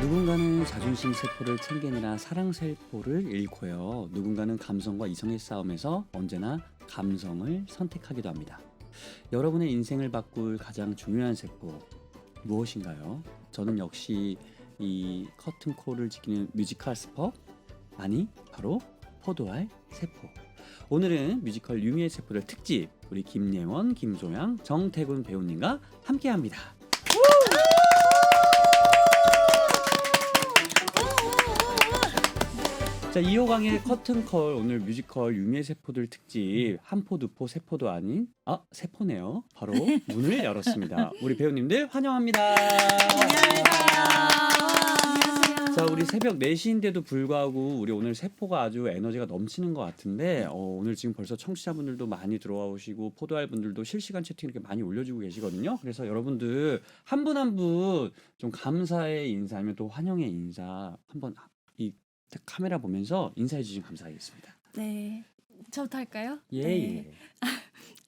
누군가는 자존심 세포를 챙기느라 사랑 세포를 잃고요. 누군가는 감성과 이성의 싸움에서 언제나 감성을 선택하기도 합니다. 여러분의 인생을 바꿀 가장 중요한 세포 무엇인가요? 저는 역시 이 커튼콜을 지키는 뮤지컬 스퍼? 아니, 바로 포도알 세포. 오늘은 뮤지컬 유미의 세포들 특집 우리 김예원, 김소양, 정태군 배우님과 함께합니다. 자, 2호강의 커튼콜 오늘 뮤지컬 유미의 세포들 특집 한 포, 두 포, 세 포도 아닌 세포네요. 바로 문을 열었습니다. 우리 배우님들 환영합니다. 자, 우리 새벽 4시인데도 불구하고 우리 오늘 세포가 아주 에너지가 넘치는 것 같은데 오늘 지금 벌써 청취자분들도 많이 들어와 오시고 포도알 분들도 실시간 채팅 이렇게 많이 올려주고 계시거든요. 그래서 여러분들 한 분 한 분 좀 감사의 인사 아니면 또 환영의 인사 한번 이 카메라 보면서 인사해 주시면 감사하겠습니다. 네, 저부터 할까요? 예, 네. 예.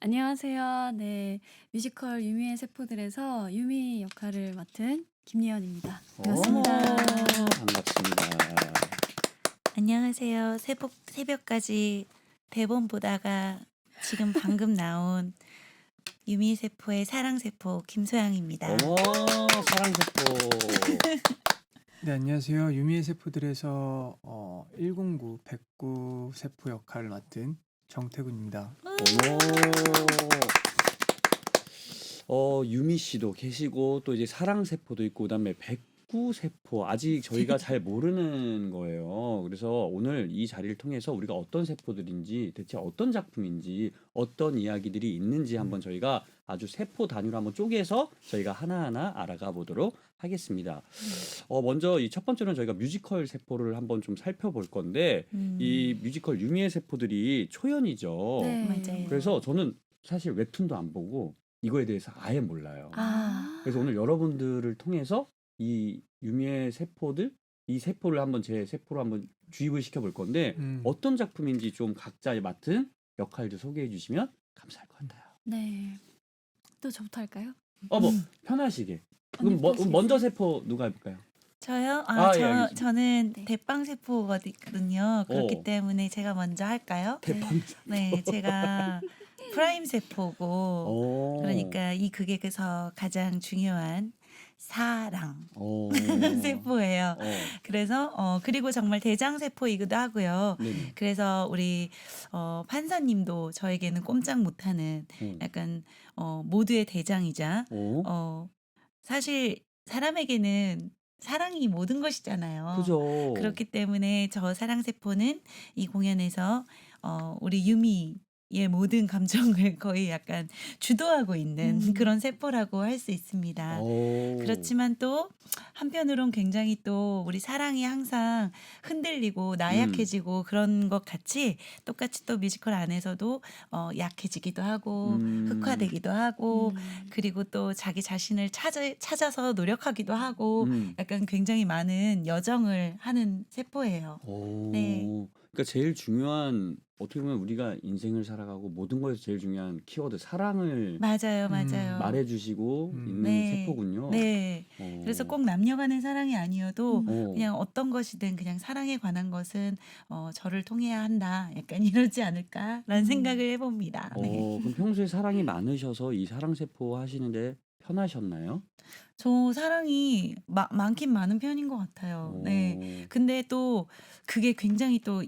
안녕하세요. 네, 뮤지컬 유미의 세포들에서 유미 역할을 맡은 김예원입니다. 반갑습니다. 반갑습니다. 안녕하세요. 새벽까지 대본 보다가 지금 방금 나온 유미세포의 사랑세포 김소양입니다. 사랑세포. 네, 안녕하세요. 유미의 세포들에서 109, 109 세포 역할을 맡은 정태군입니다. 유미 씨도 계시고 또 이제 사랑세포도 있고 그다음에 백구세포 아직 저희가 잘 모르는 거예요. 그래서 오늘 이 자리를 통해서 우리가 어떤 세포들인지 대체 어떤 작품인지 어떤 이야기들이 있는지 한번 저희가 아주 세포 단위로 한번 쪼개서 저희가 하나하나 알아가 보도록 하겠습니다. 먼저 이 첫 번째로는 저희가 뮤지컬 세포를 한번 좀 살펴볼 건데 이 뮤지컬 유미의 세포들이 초연이죠. 네, 맞아요. 그래서 저는 사실 웹툰도 안 보고 이거에 대해서 아예 몰라요. 그래서 오늘 여러분들을 통해서 이 유미의 세포들, 이 세포를 한번 제 세포로 한번 주입을 시켜볼 건데 어떤 작품인지 좀 각자 맡은 역할도 소개해 주시면 감사할 것 같아요. 네, 또 저부터 할까요? 편하시게. 그럼 편하시겠어요? 먼저 세포 누가 해볼까요? 저요? 예, 알겠습니다. 저는 네. 대빵세포거든요. 그렇기 때문에 제가 먼저 할까요? 대빵. 네, 제가 프라임 세포고 그러니까 이 극에서 가장 중요한 사랑 세포예요. 그래서 그리고 정말 대장 세포이기도 하고요. 네네. 그래서 우리 판사님도 저에게는 꼼짝 못하는 약간 모두의 대장이자 사실 사람에게는 사랑이 모든 것이잖아요. 그죠. 그렇기 때문에 저 사랑세포는 이 공연에서 우리 유미의 모든 감정을 거의 약간 주도하고 있는 그런 세포라고 할 수 있습니다. 그렇지만 또 한편으론 굉장히 또 우리 사랑이 항상 흔들리고 나약해지고 그런 것 같이 똑같이 또 뮤지컬 안에서도 약해지기도 하고 흑화되기도 하고 그리고 또 자기 자신을 찾아서 노력하기도 하고 약간 굉장히 많은 여정을 하는 세포예요. 네. 그러니까 제일 중요한 어떻게 보면 우리가 인생을 살아가고 모든 거에서 제일 중요한 키워드 사랑을 맞아요. 말해주시고 있는 네. 세포군요. 네. 그래서 꼭 남녀간의 사랑이 아니어도 그냥 어떤 것이든 그냥 사랑에 관한 것은 저를 통해야 한다. 약간 이러지 않을까라는 생각을 해봅니다. 네. 그럼 평소에 사랑이 많으셔서 이 사랑 세포 하시는데 편하셨나요? 저 사랑이 많긴 많은 편인 것 같아요. 네. 근데 또 그게 굉장히 또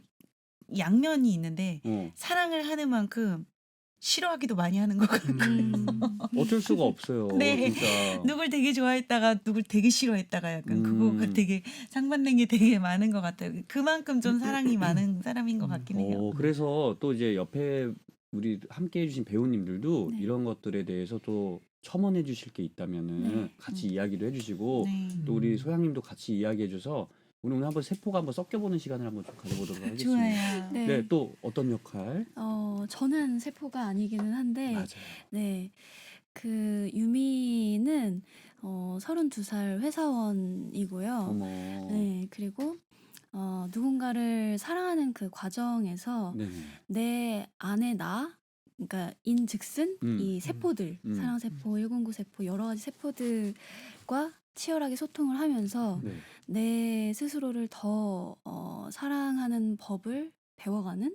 양면이 있는데 사랑을 하는 만큼 싫어하기도 많이 하는 것 같고 어쩔 수가 없어요. 네. 진짜. 누굴 되게 좋아했다가 누굴 되게 싫어했다가 약간 그거가 되게 상반된 게 되게 많은 것 같아요. 그만큼 좀 사랑이 많은 사람인 것 같긴 해요. 그래서 또 이제 옆에 우리 함께 해주신 배우님들도 네. 이런 것들에 대해서 또 첨언해 주실 게 있다면은 네. 같이 이야기도 해주시고 네. 또 우리 소양님도 같이 이야기해줘서 우리 오늘 한번 세포가 한번 섞여보는 시간을 한번 좀 가져보도록 하겠습니다. 좋아요. 네, 네, 또 어떤 역할? 저는 세포가 아니기는 한데, 맞아요. 네, 그 유미는 32살 회사원이고요. 어머. 네, 그리고 누군가를 사랑하는 그 과정에서 네. 내 안에 나, 그러니까 인즉슨 이 세포들, 음. 사랑세포, 109 세포 여러 가지 세포들과 치열하게 소통을 하면서 네. 내 스스로를 더 사랑하는 법을 배워가는.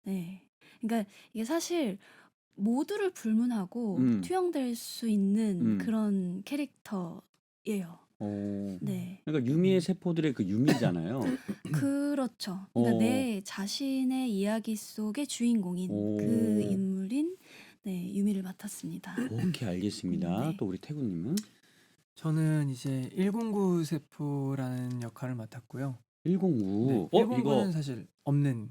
네. 그러니까 이게 사실 모두를 불문하고 투영될 수 있는 그런 캐릭터예요. 네. 그러니까 유미의 세포들의 그 유미잖아요. 그렇죠. 그러니까 어. 내 자신의 이야기 속의 주인공인 그 인물인 네, 유미를 맡았습니다. 오케이, 알겠습니다. 네. 또 우리 태구님은 저는 이제 109 세포라는 역할을 맡았고요. 109. 네, 이거 109는 사실 없는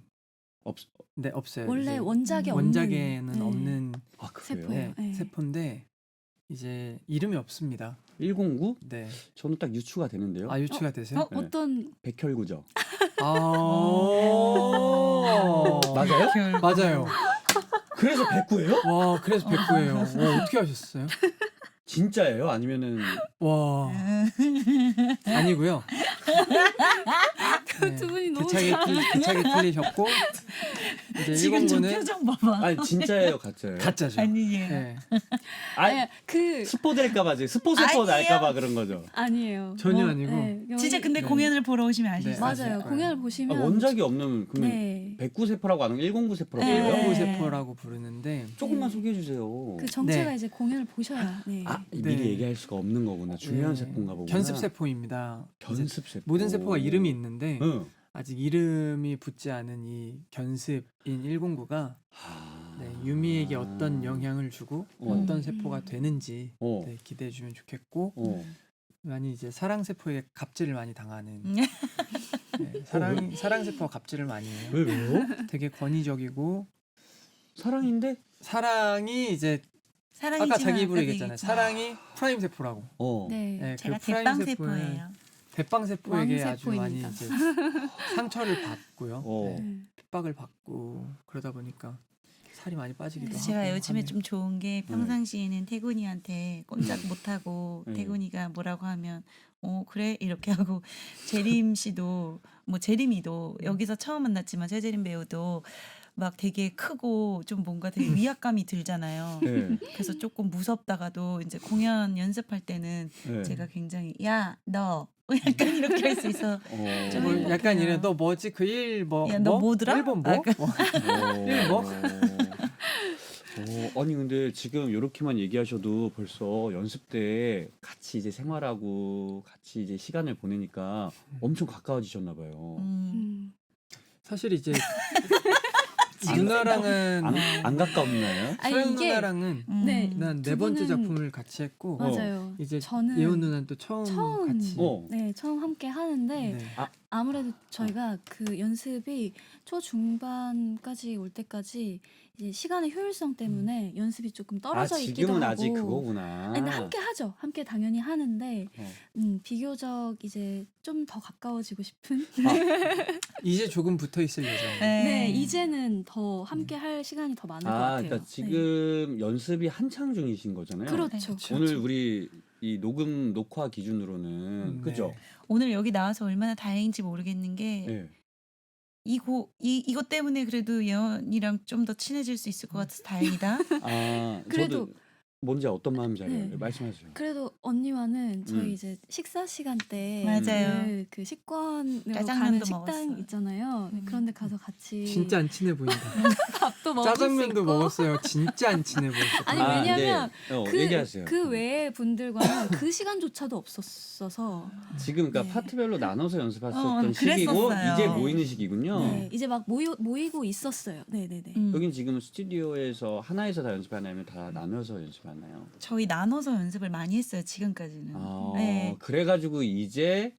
없. 네, 없어요. 원래 이제 원작에 없는 원작에는 네, 없는 아, 그래요? 세포예요. 네, 네. 세포인데 이제 이름이 없습니다. 109? 네. 저는 딱 유추가 되는데요. 아, 유추가 되세요? 네. 어떤 백혈구죠. 아. 맞아요? 맞아요. 그래서 백구예요? 와, 그래서 백구예요. 와, 어떻게 하셨어요? 진짜예요? 아니면은 와, 아니고요. 네, 두 분이 너무 기차게 틀리셨고 이제 지금 저 109는 표정 봐봐. 아니 진짜예요, 가짜예요? 가짜죠. 아니 예. 네. 아니, 아니, 그 스포 될까봐 지금 스포 날까봐 그런 거죠. 아니에요. 전혀 아니고. 네, 진짜 근데 네. 공연을 보러 오시면 아실 네, 수 있어요. 맞아요. 거예요. 공연을 아, 보시면 원작이 없는 그러면 네. 백구 세포라고 안 하고 109 세포라고 네. 해요? 109 세포라고 부르는데 조금만 네. 소개해 주세요. 그 정체가 네. 이제 공연을 보셔야 네. 아, 네. 미리 얘기할 수가 없는 거구나. 중요한 네, 세포인가 보구나. 견습 세포입니다. 이제 견습 세포. 모든 세포가 이름이 있는데 응. 아직 이름이 붙지 않은 이 견습인 109가 네, 유미에게 어떤 영향을 주고 어떤 세포가 되는지 어. 네, 기대해 주면 좋겠고 어. 많이 이제 사랑 세포에게 갑질을 많이 당하는 네. 네, 사랑 세포가 갑질을 많이 해요. 왜요? 되게 권위적이고 사랑인데? 사랑이 이제 사랑이지만 아까 자기 입으로 아까 얘기했잖아요. 얘기했잖아. 사랑이 프라임 세포라고. 어. 네. 네, 제가 그 프라임 대빵 세포는 세포예요. 대빵 세포에게 아주 많이 왕세포입니다. 이제 상처를 받고요. 어. 네, 네. 핍박을 받고 그러다 보니까 살이 많이 빠지기도 그래서 하고. 제가 요즘에 하네요. 좀 좋은 게 평상시에는 태군이한테 꼼짝 못하고 네. 태군이가 뭐라고 하면 그래 이렇게 하고 재림 씨도 뭐 재림이도 여기서 처음 만났지만 최재림 배우도 막 되게 크고 좀 뭔가 되게 위압감이 들잖아요. 네. 그래서 조금 무섭다가도 이제 공연 연습할 때는 네. 제가 굉장히 야 너 약간 이렇게 할 수 있어. 좀 뭐 행복해요. 약간 이래 너 뭐지 그 일 뭐 야, 너 뭐더라? 1번 뭐? 약간. 뭐? 아니 근데 지금 이렇게만 얘기하셔도 벌써 연습 때 같이 이제 생활하고 같이 이제 시간을 보내니까 엄청 가까워지셨나 봐요. 사실 이제 누나랑은 안 가까웠나요? 아니, 소영 이게 누나랑은 네. 난 두 네 번째 분은- 작품을 같이 했고 맞아요. 이제 저는 예원 누나는 또 처음 같이 어. 네, 처음 함께 하는데 네. 아무래도 저희가 그 연습이 초중반까지 올 때까지 이제 시간의 효율성 때문에 연습이 조금 떨어져 있기도 지금은 하고. 아직 그거구나. 아니, 근데 함께 하죠. 함께 당연히 하는데 어. 비교적 이제 좀 더 가까워지고 싶은. 이제 조금 붙어 있을 예정. 네, 이제는 더 함께 할 시간이 더 많을 것 같아요. 그러니까 지금 연습이 한창 중이신 거잖아요. 네. 그렇죠. 오늘 우리 이 녹화 기준으로는 그죠? 네. 오늘 여기 나와서 얼마나 다행인지 모르겠는 게 네. 이것 때문에 그래도 예원이랑 좀 더 친해질 수 있을 것 같아서 다행이다. 그래도- 저도 뭔지 어떤 마음인지 알아요. 네. 말씀하세요. 그래도 언니와는 저희 음. 이제 식사 시간 때 맞아요. 그 식권으로 짜장면도 가는 식당 먹었어요. 있잖아요. 그런데 가서 같이 진짜 안 친해 보인다. 밥도 먹을 수 짜장면도 있고. 먹었어요. 진짜 안 친해 보였어. 아니, 왜냐면 네. 얘기하세요. 그 외의 분들과는 그 시간조차도 없었어서 지금 그러니까 네. 파트별로 나눠서 연습했었던 시기고 그랬었어요. 이제 모이는 시기군요. 네, 이제 막 모이고 있었어요. 네네네. 여긴 지금 스튜디오에서 하나에서 다 연습하나요? 다 나눠서 연습하나요? 저희 나눠서 연습을 많이 했어요. 지금까지는. 네. 그래가지고 이제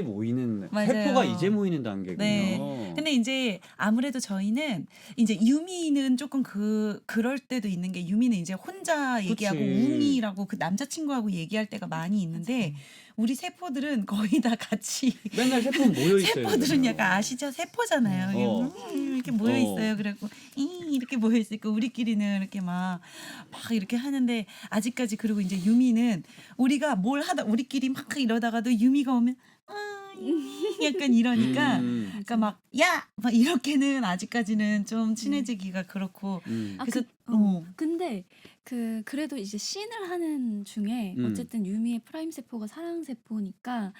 모이는 맞아요. 세포가 이제 모이는 단계군요. 네. 근데 이제 아무래도 저희는 이제 유미는 조금 그럴 때도 있는 게 유미는 이제 혼자 얘기하고 웅이라고 그 남자친구하고 얘기할 때가 많이 있는데 우리 세포들은 거의 다 같이 맨날 세포 모여 있어요. 세포들은 약간 아시죠? 세포잖아요. 어. 이렇게 모여 있어요. 그래갖고 이렇게 모여 있으니까 우리끼리는 이렇게 막 이렇게 하는데 아직까지 그리고 이제 유미는 우리가 뭘 하다 우리끼리 막 이러다가도 유미가 오면 약간 이러니까 그러니까 막 이렇게는 아직까지는 좀 친해지기가 그렇고 그래서 근데 그래도 이제 씬을 하는 중에 어쨌든 유미의 프라임 세포가 사랑 세포니까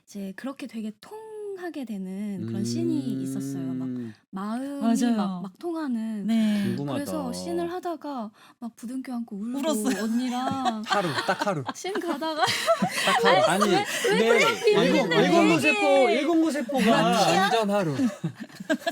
이제 그렇게 되게 통하게 되는 그런 씬이 있었어요. 막 마음이 맞아요. 막 통하는. 네. 궁금하다. 그래서 씬을 하다가 막 부둥켜 안고 울고 울었어요. 언니랑 딱 하루. 씬 가다가 딱 하루. 아니, 네, 109 세포가 완전 하루.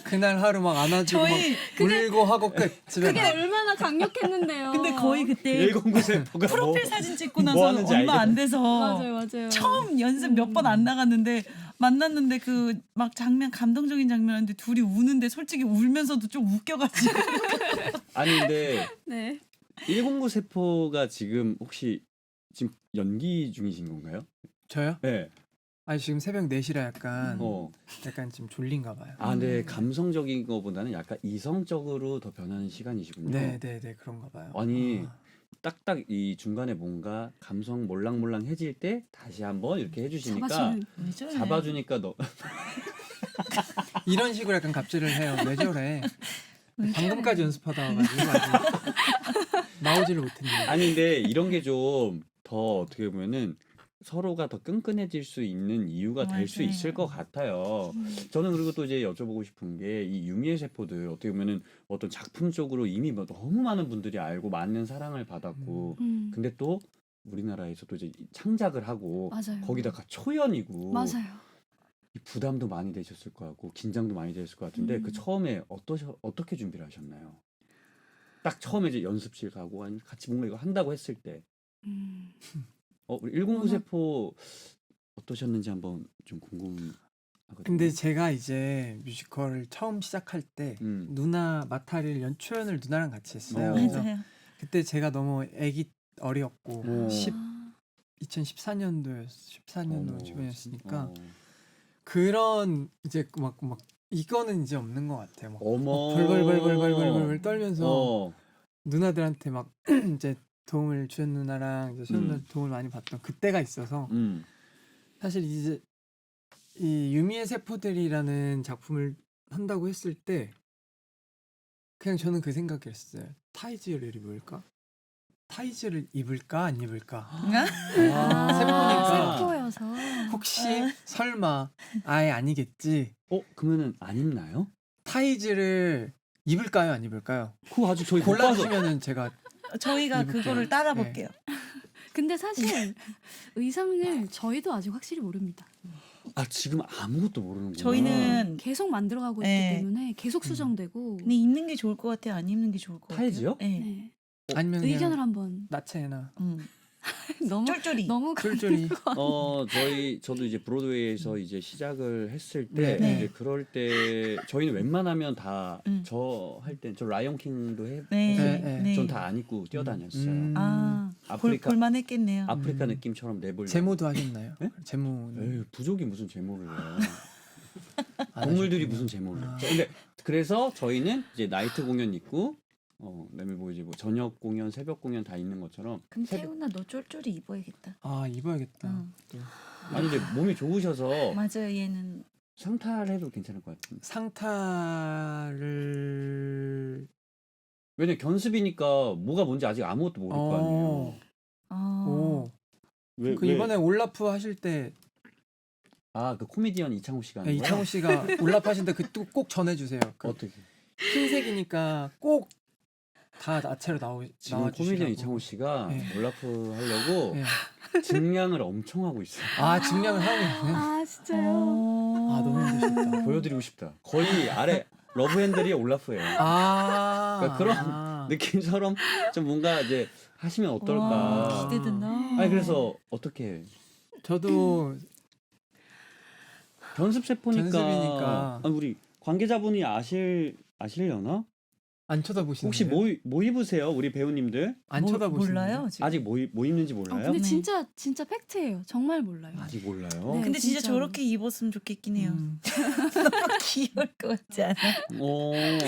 그날 하루 막 안아주고 저희 막 울고 하고 끝. 집에 그게 가. 얼마나 강력했는데요. 근데 거의 그때 109 세포가 프로필 사진 찍고 뭐 나서 하는지 얼마 안 알겠다. 돼서 맞아요. 처음 연습 몇 번 안 나갔는데 만났는데 그 막 장면 감동적인 장면인데 둘이 우는데 솔직히 울면서도 좀 웃겨가지고 아니 근데 네. 109 세포가 지금 혹시 지금 연기 중이신 건가요? 저요? 네. 아니 지금 새벽 4시라 약간 어. 약간 지금 졸린가 봐요. 아, 근데 감성적인 거보다는 약간 이성적으로 더 변하는 시간이시군요. 네, 그런가 봐요. 아니, 딱딱 이 중간에 뭔가 감성 몰랑몰랑해질 때 다시 한번 이렇게 해주시니까 잡아주는. 왜 저래? 잡아주니까 너 이런 식으로 약간 갑질을 해요. 왜 저래? 왜 방금까지 연습하다 와가지고 아직 나오지를 못했네요. 아니 근데 이런 게 좀 더 어떻게 보면은 서로가 더 끈끈해질 수 있는 이유가 될 수 맞아요. 있을 것 같아요. 저는 그리고 또 이제 여쭤보고 싶은 게 이 유미의 세포들 어떻게 보면은 어떤 작품 쪽으로 이미 뭐 너무 많은 분들이 알고 많은 사랑을 받았고 근데 또 우리나라에서도 이제 창작을 하고 맞아요. 거기다가 초연이고 맞아요. 이 부담도 많이 되셨을 것 같고 긴장도 많이 되셨을 것 같은데 그 처음에 어떻게 준비를 하셨나요? 딱 처음에 이제 연습실 가고 아니 같이 뭔가 이거 한다고 했을 때 음. 우리 109 세포 어떠셨는지 한번 좀 궁금하거든요. 근데 제가 이제 뮤지컬을 처음 시작할 때 누나 마타리를 초연을 누나랑 같이 했어요. 그래서 맞아요. 그때 제가 너무 어렸고 오. 2014년도 어머, 주변이었으니까 어. 그런 이제 막 이거는 이제 없는 것 같아요. 막 어머. 벌벌벌벌벌벌 떨면서 어. 누나들한테 막 이제 도움을 주연 누나랑 이제 소연 누나 도움을 많이 받던 그때가 있어서 사실 이제 이 유미의 세포들이라는 작품을 한다고 했을 때 그냥 저는 그 생각이었어요. 타이즈를 입을까? 타이즈를 입을까 안 입을까? 세포니까. 세포여서. 혹시 설마 아예 아니겠지? 그러면은 안 입나요? 타이즈를 입을까요 안 입을까요? 그거 아직 저희 못 봐서. 골라주시면은 제가 저희가 입을게요. 그거를 따라 볼게요. 근데 사실 의상을 저희도 아직 확실히 모릅니다. 아 지금 아무것도 모르는구나. 저희는 계속 만들어가고 있기 네. 때문에 계속 수정되고. 근데 입는 게 좋을 것 같아요. 안 입는 게 좋을 것 같아요. 타이즈요? 네. 네. 아니면 의견을 그냥 한번. 나체나 너무 쫄쫄이. 너무 쫄쫄이 저도 이제 브로드웨이에서 이제 시작을 했을 때 네. 이제 그럴 때 저희는 웬만하면 다 음. 저 할 때 저 라이온 킹도 네. 네. 전 다 안 입고 뛰어다녔어요. 아, 아프리카 볼만했겠네요. 아프리카 느낌처럼 내볼. 제모도 하셨나요? 네? 제모 에이, 부족이 무슨 제모를 해요. 안 동물들이 하셨구나. 무슨 제모를. 아. 근데 그래서 저희는 이제 나이트 공연 있고 그다음에 뭐 이제 뭐 저녁 공연, 새벽 공연 다 있는 것처럼. 그럼 태훈아 너 쫄쫄이 입어야겠다. 아 입어야겠다. 응. 또. 아니 근데 몸이 좋으셔서 맞아요. 얘는 상탈 해도 괜찮을 것 같은데. 상타를 왜냐 견습이니까 뭐가 뭔지 아직 아무것도 모를 거 아니에요. 오. 왜, 그 이번에 올라프 하실 때 그 코미디언 이창호 씨가 하는 거야? 이창호 씨가 올라프 하실 때 그 꼭 전해주세요. 그 어떻게? 흰색이니까 꼭 다 나체로 지금 나와 코미디언 주시라고. 이창호 씨가 네. 올라프 하려고 네. 증량을 엄청 하고 있어요. 아 증량을 하고 있네. 아 진짜요? 아 너무 힘드셨다. 보여드리고 싶다. 거의 아래 러브핸들이 올라프예요. 아 그러니까 그런 느낌처럼 좀 뭔가 이제 하시면 어떨까. 와, 기대된다. 아니 그래서 어떻게 저도 견습세포니까 견습이니까. 우리 관계자분이 아시려나? 안 쳐다보시는 혹시 뭐 입으세요? 우리 배우님들 안 쳐다보시는 몰라요? 지금? 아직 뭐 입는지 몰라요? 근데 네. 진짜 팩트예요. 정말 몰라요. 아직 몰라요. 네. 근데 진짜 진짜로. 저렇게 입었으면 좋겠긴 해요. 귀여울 것 같지 않아?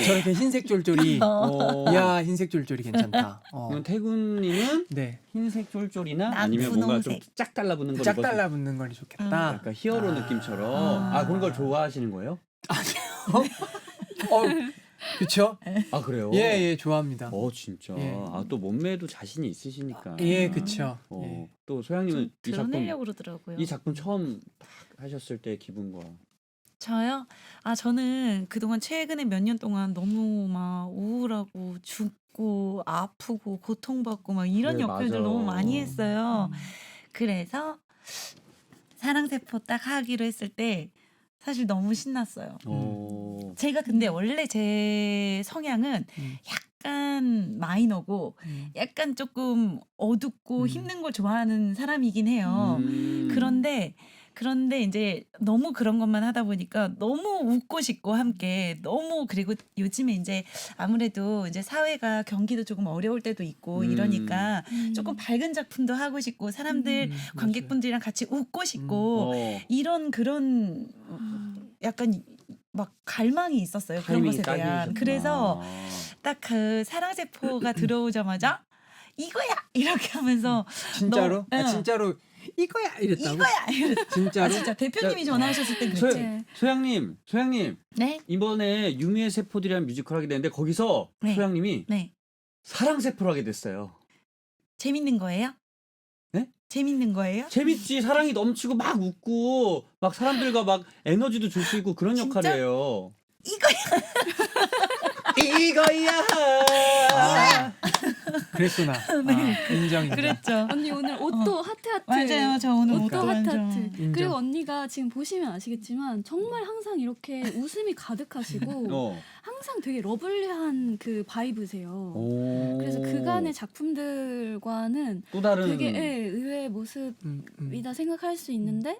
저렇게 흰색 쫄쫄이. 어. 야 흰색 쫄쫄이 괜찮다. 그럼 태군님은 네. 흰색 쫄쫄이나 난 아니면 뭔가 좀 분홍색. 짝 달라붙는 거 짝 입어서 달라붙는 걸 좋겠다. 약간 히어로 느낌처럼 그런 걸 좋아하시는 거예요? 어, 그쵸? 아 그래요? 예, 좋아합니다. 진짜. 예. 아 또 몸매도 자신이 있으시니까. 예, 그쵸. 예. 또 소양님은 좀 드러내려고 그러더라고요. 이 작품 처음 딱 하셨을 때 기분과. 저요? 저는 그동안 최근에 몇 년 동안 너무 막 우울하고 죽고 아프고 고통받고 막 이런 그래, 역할들 맞아. 너무 많이 했어요. 음. 그래서 사랑세포 딱 하기로 했을 때 사실 너무 신났어요. 제가 근데 원래 제 성향은 음. 약간 마이너고 약간 조금 어둡고 힘든 걸 좋아하는 사람이긴 해요. 그런데 이제 너무 그런 것만 하다 보니까 너무 웃고 싶고 함께 너무 그리고 요즘에 이제 아무래도 이제 사회가 경기도 조금 어려울 때도 있고 이러니까 조금 밝은 작품도 하고 싶고 사람들 관객분들이랑 같이 웃고 싶고 이런 그런 약간 막 갈망이 있었어요. 그런 타이밍이 것에 대한. 딱이셨구나. 그래서 딱 그 사랑세포가 들어오자마자 이거야 이렇게 하면서 진짜로? 너- 예. 진짜로 이거야 이랬다고? 이거야. 진짜로? 진짜 대표님이 전화하셨을 때 소, 그랬지. 소양님 네, 이번에 유미의 세포들이라는 뮤지컬 하게 되는데 거기서 네. 소양님이 네. 사랑세포를 하게 됐어요. 재밌는 거예요? 네? 재밌는 거예요? 재밌지. 사랑이 넘치고 막 웃고 막 사람들과 막 에너지도 줄 수 있고 그런 진짜? 역할이에요. 이거야. 이거야. 그랬구나. 인정. 그랬죠. 언니 오늘 옷도 하트. 맞아요. 저 오늘 옷도 옷도 하트. 완전 인정. 그리고 언니가 지금 보시면 아시겠지만 정말 항상 이렇게 웃음이 가득하시고 항상 되게 러블리한 그 바이브세요. 그래서 그간의 작품들과는 또 다른 되게 의외의 모습이다 생각할 수 있는데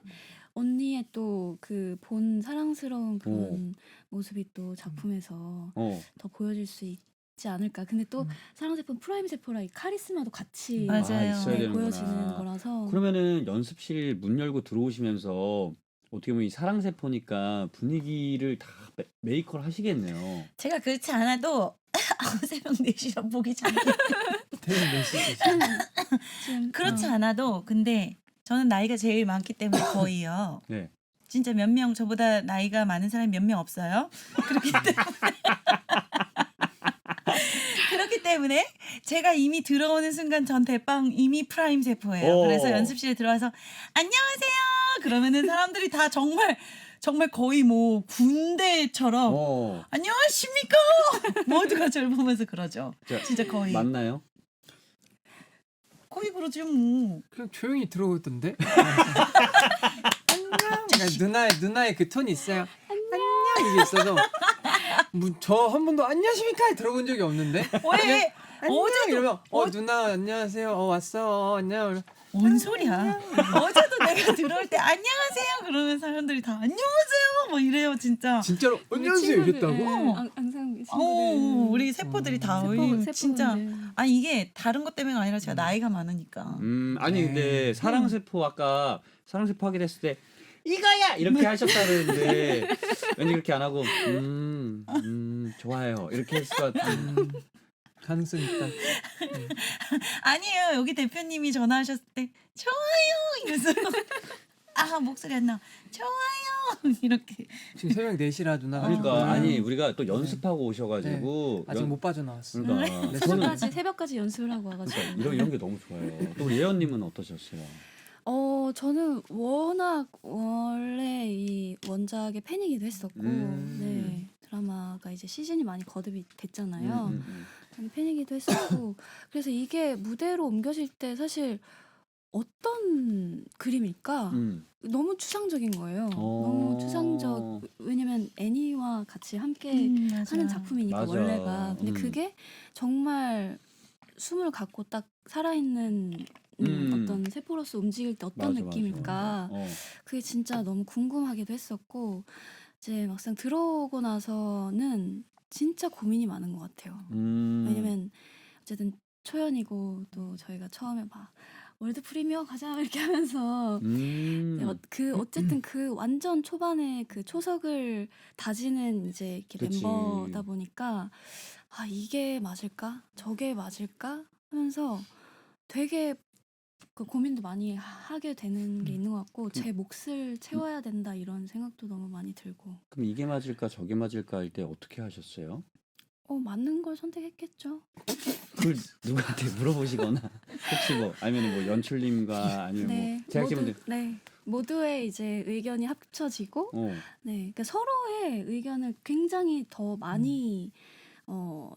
언니의 또 그 본 사랑스러운 그런 모습이 또 작품에서 더 보여질 수 있지 않을까. 근데 또 사랑세포 프라임세포라 이 카리스마도 같이 맞아요. 있어야 되는구나. 보여지는 거라서. 그러면은 연습실 문 열고 들어오시면서 어떻게 보면 이 사랑세포니까 분위기를 다 메이커를 하시겠네요. 제가 그렇지 않아도 새벽 4시라 보기 전에 되게 메시지. 지금 그렇지 않아도 근데 저는 나이가 제일 많기 때문에 거의요. 네. 진짜 몇 명 저보다 나이가 많은 사람이 몇 명 없어요. 그렇기 때문에 제가 이미 들어오는 순간 전 대빵 이미 프라임 세포예요. 그래서 연습실에 들어와서 안녕하세요. 그러면은 사람들이 다 정말 거의 뭐 군대처럼 안녕하십니까? 모두가 저를 보면서 그러죠. 진짜 거의. 맞나요? 거의 그러죠 뭐. 그냥 조용히 들어오던데. 누나의 그 톤이 있어요. 안녕 이게 있어서 저 한 번도 안녕하십니까 들어본 적이 없는데. 왜? 안녕 어제도- 이러면 누나 안녕하세요. 왔어. 안녕. 뭔 소리야? 어제도 내가 들어올 때 안녕하세요 그러면 사람들이 다 안녕하세요 뭐 이래요 진짜. 진짜로 우리 안녕하세요 친구들, 이랬다고? 항상 친구들 우리 세포들이 다 진짜. 이게 다른 것 때문에 아니라 제가 나이가 많으니까. 아니 근데 사랑세포 아까 사랑세포 하게 됐을 때 이거야 이렇게 하셨다 그러는데 왠지 그렇게 안 하고 좋아요 이렇게 했을 것 같아. 가능성 있다. 아니에요. 여기 대표님이 전화하셨을 때 좋아요 이래서 목소리 안 나. 좋아요 이렇게. 지금 새벽 4시라 누나가. 그러니까 아니 우리가 또 연습하고 오셔가지고 아직 못 빠져나왔어. 그러니까 저는 새벽까지 연습을 하고 와가지고. 그러니까 이런 게 너무 좋아요. 또 우리 예언님은 어떠셨어요? 저는 워낙 원래 이 원작의 팬이기도 했었고, 네, 드라마가 이제 시즌이 많이 거듭이 됐잖아요. 팬이기도 했었고, 그래서 이게 무대로 옮겨질 때 사실 어떤 그림일까? 너무 추상적인 거예요. 너무 추상적. 왜냐면 애니와 같이 함께 하는 작품이니까 맞아. 원래가. 근데 그게 정말 숨을 갖고 딱 살아있는 어떤 세포로서 움직일 때 어떤 맞아, 느낌일까. 그게 진짜 너무 궁금하기도 했었고 이제 막상 들어오고 나서는 진짜 고민이 많은 것 같아요. 왜냐면 어쨌든 초연이고 또 저희가 처음에 막 월드 프리미어 가자 이렇게 하면서 어쨌든 그 완전 초반에 그 초석을 다지는 이제 이렇게 그치. 멤버다 보니까 이게 맞을까 저게 맞을까 하면서 되게 그 고민도 많이 하게 되는 게 있는 것 같고 제 몫을 채워야 된다 이런 생각도 너무 많이 들고. 그럼 이게 맞을까 저게 맞을까 할 때 어떻게 하셨어요? 맞는 걸 선택했겠죠. 그걸 누구한테 물어보시거나 혹시 뭐 아니면 뭐 연출님과 아니면 네, 뭐 제작진분들 모두의 이제 의견이 합쳐지고, 그러니까 서로의 의견을 굉장히 더 많이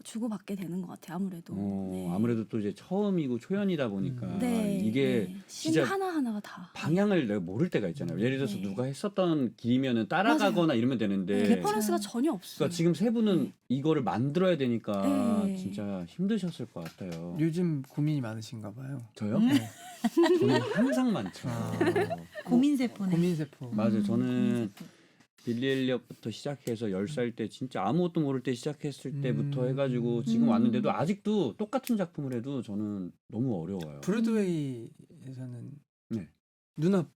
주고받게 되는 것 같아요. 아무래도. 네. 아무래도 또 이제 처음이고 초연이다 보니까 네, 이게 씬 진짜 하나하나가 다. 방향을 내가 모를 때가 있잖아요. 예를 들어서 네. 누가 했었던 길이면은 따라가거나 이러면 되는데 레퍼런스가 전혀 없어요. 그러니까 지금 세 분은 이거를 만들어야 되니까 네. 진짜 힘드셨을 것 같아요. 요즘 고민이 많으신가 봐요. 저요? 네. 저는 항상 많죠. 고민세포네. 고민세포. 맞아요. 저는 고민세포. 빌리 엘리엇부터 시작해서 10살 때 진짜 아무것도 모를 때 시작했을 때부터 음. 해가지고 지금 왔는데도 아직도 똑같은 작품을 해도 저는 너무 어려워요. 브로드웨이에서는 네. 누나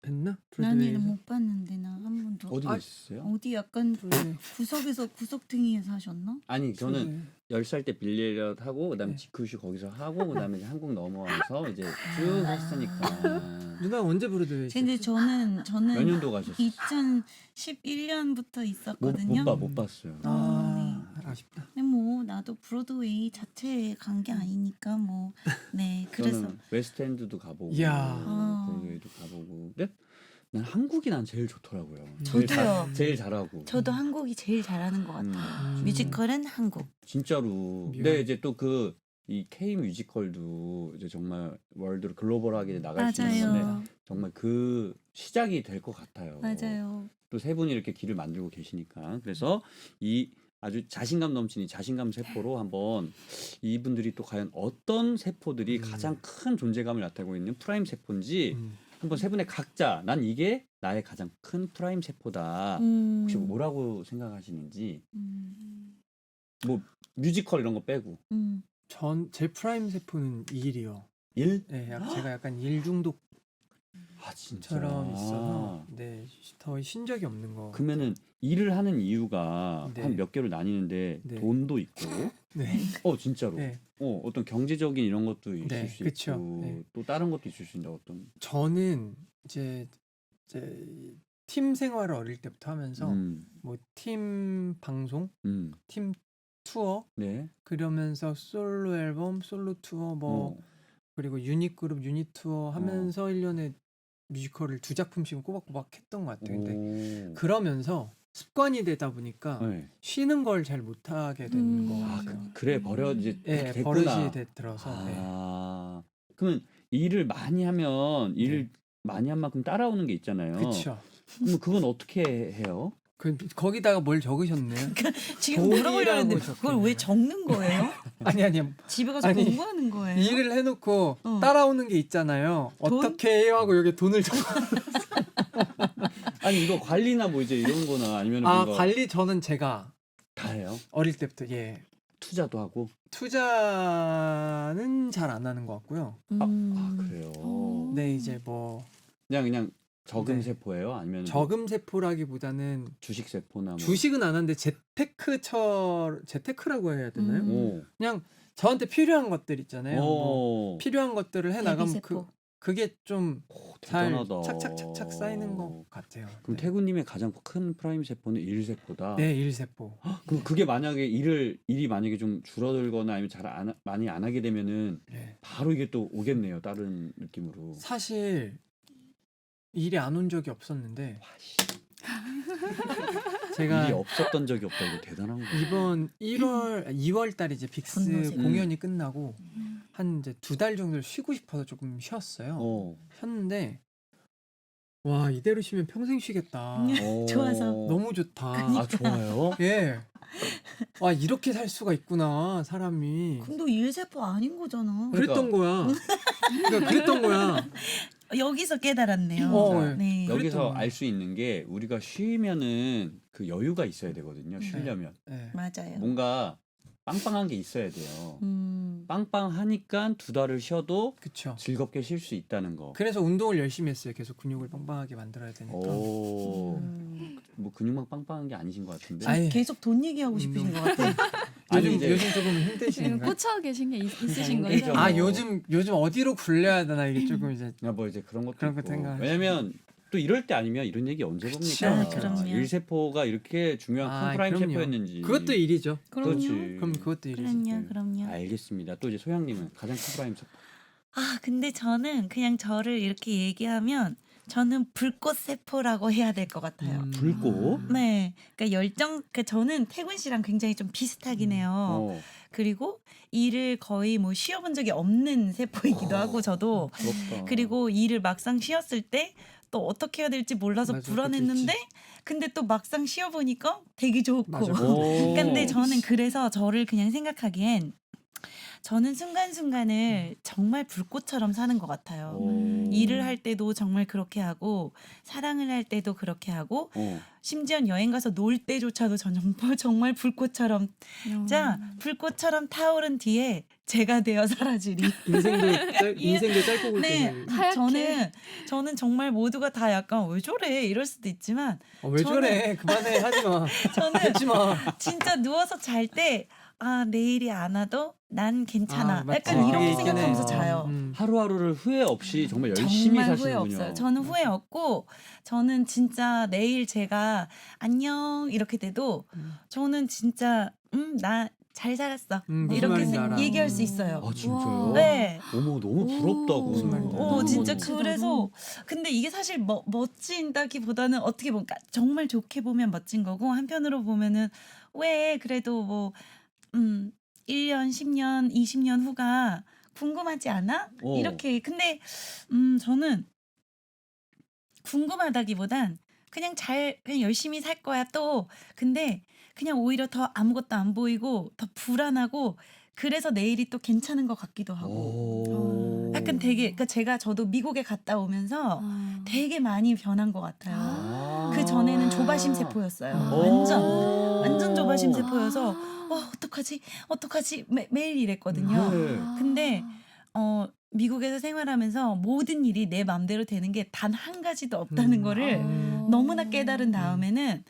뵀나? 난이는 못 봤는데 나 한 번도. 어디 계셨어요? 어디 약간 브로드웨이. 구석에서 구석탱이에서 하셨나? 아니 저는 네. 10살 때 빌리 엘리엇 하고 그다음에 네. 지크슈 거기서 하고 그다음에 이제 한국 넘어와서 이제 쭉 했으니까 누나 언제 브로드웨이? 근데 몇 저는 년도 가셨어요? 2011년부터 있었거든요. 못 봤어요. 아쉽다. 근데 뭐 나도 브로드웨이 자체에 간 게 아니니까 뭐 네 그래서 저는 웨스트엔드도 가보고 이야. 브로드웨이도 가보고 근데 난 한국이 난 제일 좋더라고요. 저도요. 제일 잘하고. 저도 한국이 제일 잘하는 것 같아요. 뮤지컬은 한국. 진짜로. 근데 이제 또 그 이 K 뮤지컬도 이제 정말 월드로 글로벌하게 나갈 수 있는데 맞아요. 정말 그 시작이 될 것 같아요. 맞아요. 또 세 분이 이렇게 길을 만들고 계시니까 그래서 이 아주 자신감 넘치는 자신감 세포로 한번 이분들이 또 과연 어떤 세포들이 가장 큰 존재감을 나타내고 있는 프라임 세포인지 한번 세 분의 각자 난 이게 나의 가장 큰 프라임 세포다. 혹시 뭐라고 생각하시는지 뭐 뮤지컬 이런 거 빼고 제 프라임 세포는 2일이요. 1? 네, 제가 약간 일 중독처럼 아 진짜 있어서 네, 더 신적이 없는 거. 그러면은 일을 하는 이유가 네. 한 몇 개로 나뉘는데 네. 돈도 있고 네. 진짜로 네. 어떤 경제적인 이런 것도 있을 네, 수 그쵸. 있고 네. 또 다른 것도 있을 수 있는데 어떤 저는 이제 팀 생활을 어릴 때부터 하면서 뭐 팀 방송, 팀 투어 네. 그러면서 솔로 앨범, 솔로 투어 뭐 그리고 유닛 그룹, 유닛 투어 하면서 1년에 뮤지컬을 2작품씩은 꼬박꼬박 했던 것 같아요. 근데 그러면서 습관이 되다 보니까 네. 쉬는 걸 잘 못하게 되는 거 아, 같아요. 그래 버려 이제 네, 됐구나. 버릇이 들어서 네. 그러면 일을 많이 하면 일 많이 한 만큼 따라오는 게 있잖아요. 그렇죠. 그럼 그건 어떻게 해요? 거기다가 뭘 적으셨네요? 지금 물어보려고 했는데 돈이라고 그걸 왜 적는 거예요? 아니 집에 가서 아니, 공부하는 거예요? 일을 해놓고 따라오는 게 있잖아요. 돈? 어떻게 해요 하고 여기 돈을 적어. 아니 이거 관리나 뭐 이제 이런 거나 아니면 뭔가 관리 저는 제가 다 해요? 어릴 때부터 투자도 하고? 투자는 잘 안 하는 것 같고요. 그래요. 네 이제 뭐 그냥 저금 네. 세포예요? 아니면 저금 세포라기보다는 주식 세포나 뭐. 주식은 안 하는데 재테크라고 해야 되나요? 오. 그냥 저한테 필요한 것들 있잖아요. 뭐 오. 필요한 것들을 해 나가면 대비세포. 그게 좀 잘 대단하다. 착착착착 쌓이는 것 같아요. 그럼 네. 태구님의 가장 큰 프라임 세포는 일세포다. 네, 일세포. 그럼 그게 만약에 일이 만약에 좀 줄어들거나 아니면 많이 안 하게 되면은 네. 바로 이게 또 오겠네요. 다른 느낌으로. 사실 일이 안 온 적이 없었는데 제가 일이 없었던 적이 없다. 이거 대단한 거. 이번 2월 달에 이제 빅스 분노세. 공연이 끝나고 한 이제 2달 정도를 쉬고 싶어서 조금 쉬었어요. 쉬었는데 와 이대로 쉬면 평생 쉬겠다. 좋아서. 너무 좋다. 아 좋아요? 예. 와 이렇게 살 수가 있구나 사람이. 근데 일세포 아닌 거잖아. 그랬던 거야. 그러니까 그랬던 거야. 여기서 깨달았네요. 어, 네. 여기서 그랬던 알 수 있는 게 우리가 쉬면은 그 여유가 있어야 되거든요. 쉬려면 네. 맞아요. 뭔가 빵빵한 게 있어야 돼요. 빵빵하니까 2달을 쉬어도 그쵸. 즐겁게 쉴 수 있다는 거. 그래서 운동을 열심히 했어요. 계속 근육을 빵빵하게 만들어야 되니까. 오. 뭐 근육만 빵빵한 게 아니신 것 같은데. 아이, 계속 돈 얘기하고 싶으신 것 같아. 아니, 요즘 이제- 요즘 조금 지금 힘드신가요? 꽂혀 계신 게 있으신 그죠. 거죠? 아 요즘 어디로 굴려야 되나 이게 조금 이제 뭐 이제 그런 것도 그런 있고. 것도 생각하시고. 왜냐면 또 이럴 때 아니면 이런 얘기 언제 그쵸. 봅니까? 그럼요. 일세포가 이렇게 중요한 프라임 그럼요. 세포였는지. 그것도 일이죠. 그렇지. 그럼 그것도 일이죠. 그럼요. 알겠습니다. 또 이제 소양님은 가장 큰 프라임 세포. 근데 저는 그냥 저를 이렇게 얘기하면 저는 불꽃 세포라고 해야 될 것 같아요. 불꽃? 네. 그러니까 그러니까 저는 태군 씨랑 굉장히 좀 비슷하긴 해요. 어, 그리고 일을 거의 뭐 쉬어본 적이 없는 세포이기도 하고 저도 부럽다. 그리고 일을 막상 쉬었을 때 또 어떻게 해야 될지 몰라서 맞아, 불안했는데 그치. 근데 또 막상 쉬어보니까 되게 좋고 맞아. 오. 근데 저는 그래서 저를 그냥 생각하기엔 저는 순간순간을 정말 불꽃처럼 사는 것 같아요. 오. 일을 할 때도 정말 그렇게 하고 사랑을 할 때도 그렇게 하고 어. 심지어 여행 가서 놀 때조차도 정말 불꽃처럼 자 불꽃처럼 타오른 뒤에 제가 되어 사라지리. 인생도 짧고 굵게 네, 살고. 하얗게. 저는 정말 모두가 다 약간 왜 저래 이럴 수도 있지만 왜 저래? 그만해. 하지 마. 저는 하지 마. 진짜 누워서 잘 때 내일이 안 와도 난 괜찮아. 맞지. 약간 이렇게 그게 생각하면서 있잖아요. 자요. 하루하루를 후회 없이 정말 열심히 정말 후회 사시는군요. 없어요. 저는 후회 없고 저는 진짜 내일 제가 안녕 이렇게 돼도 저는 진짜 나 잘 살았어 무슨 이렇게 말인지 알아. 얘기할 수 있어요. 아 진짜요? 와. 네. 어머 너무 부럽다. 오. 무슨 말인지 알아. 오 진짜 멋지다, 그래서 너무. 근데 이게 사실 멋진다기보다는 어떻게 보면 그러니까 정말 좋게 보면 멋진 거고 한편으로 보면은 왜 그래도 뭐 1년, 10년, 20년 후가 궁금하지 않아? 어. 이렇게 근데 저는 궁금하다기보단 그냥 열심히 살 거야 또 근데 그냥 오히려 더 아무것도 안 보이고 더 불안하고 그래서 내일이 또 괜찮은 것 같기도 하고 오. 약간 되게 그러니까 저도 미국에 갔다 오면서 아. 되게 많이 변한 것 같아요. 아. 그 전에는 조바심 세포였어요. 아. 완전 조바심 세포여서 아. 어떡하지 매일 이랬거든요. 네. 근데 미국에서 생활하면서 모든 일이 내 맘대로 되는 게 단 한 가지도 없다는 거를 아. 너무나 깨달은 다음에는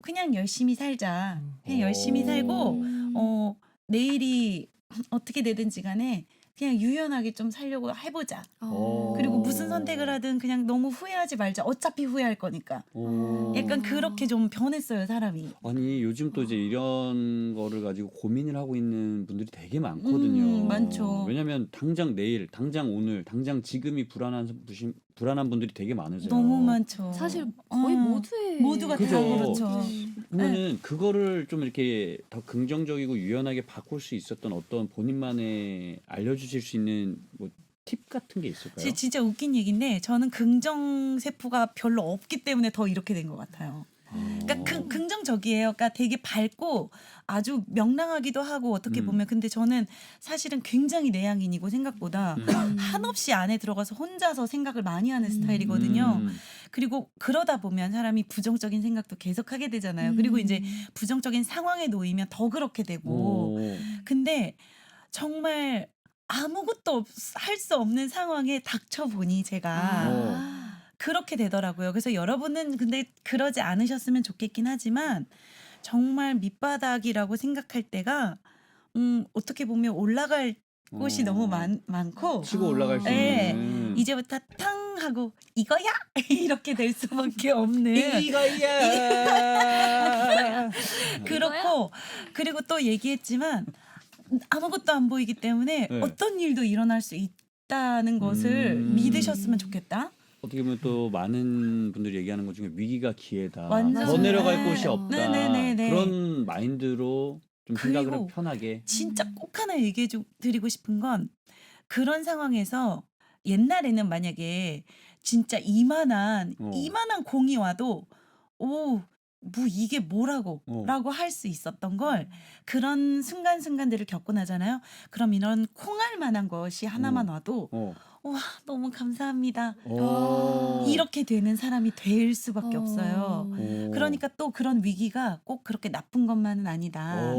그냥 열심히 살자. 그냥 열심히 살고 내일이 어떻게 되든지 간에 그냥 유연하게 좀 살려고 해보자. 어. 그리고 무슨 선택을 하든 그냥 너무 후회하지 말자. 어차피 후회할 거니까. 오. 약간 그렇게 좀 변했어요, 사람이. 아니 요즘 또 이제 이런 거를 가지고 고민을 하고 있는 분들이 되게 많거든요. 많죠. 왜냐면 당장 내일, 당장 오늘, 당장 지금이 불안한 분들이 되게 많으세요. 너무 많죠. 사실 거의 모두가 그죠. 다 그렇죠. 그러면은 그거를 좀 이렇게 더 긍정적이고 유연하게 바꿀 수 있었던 어떤 본인만의 알려주실 수 있는 뭐 팁 같은 게 있을까요? 진짜 웃긴 얘기인데 저는 긍정 세포가 별로 없기 때문에 더 이렇게 된 것 같아요. 그러니까 긍정적이에요. 그러니까 되게 밝고 아주 명랑하기도 하고 어떻게 보면 근데 저는 사실은 굉장히 내향인이고 생각보다 한없이 안에 들어가서 혼자서 생각을 많이 하는 스타일이거든요. 그리고 그러다 보면 사람이 부정적인 생각도 계속 하게 되잖아요. 그리고 이제 부정적인 상황에 놓이면 더 그렇게 되고 오. 근데 정말 아무것도 할 수 없는 상황에 닥쳐 보니 제가 그렇게 되더라고요. 그래서 여러분은 근데 그러지 않으셨으면 좋겠긴 하지만 정말 밑바닥이라고 생각할 때가 어떻게 보면 올라갈 곳이 너무 많고 치고 올라갈 수 네. 있는 이제부터 탕 하고 이거야 이렇게 될 수밖에 없는 이거야. 그렇고 그리고 또 얘기했지만 아무것도 안 보이기 때문에 네. 어떤 일도 일어날 수 있다는 것을 믿으셨으면 좋겠다. 어떻게 보면 또 많은 분들이 얘기하는 것 중에 위기가 기회다. 완전. 더 내려갈 네. 곳이 없다. 네네네네. 그런 마인드로 좀 생각을 그리고 편하게. 진짜 꼭 하나 얘기해 드리고 싶은 건 그런 상황에서 옛날에는 만약에 진짜 이만한 공이 와도 뭐 이게 뭐라고 라고 할 수 있었던 걸 그런 순간순간들을 겪고 나잖아요. 그럼 이런 콩알 만한 것이 하나만 와도 와 너무 감사합니다. 이렇게 되는 사람이 될 수밖에 없어요. 그러니까 또 그런 위기가 꼭 그렇게 나쁜 것만은 아니다.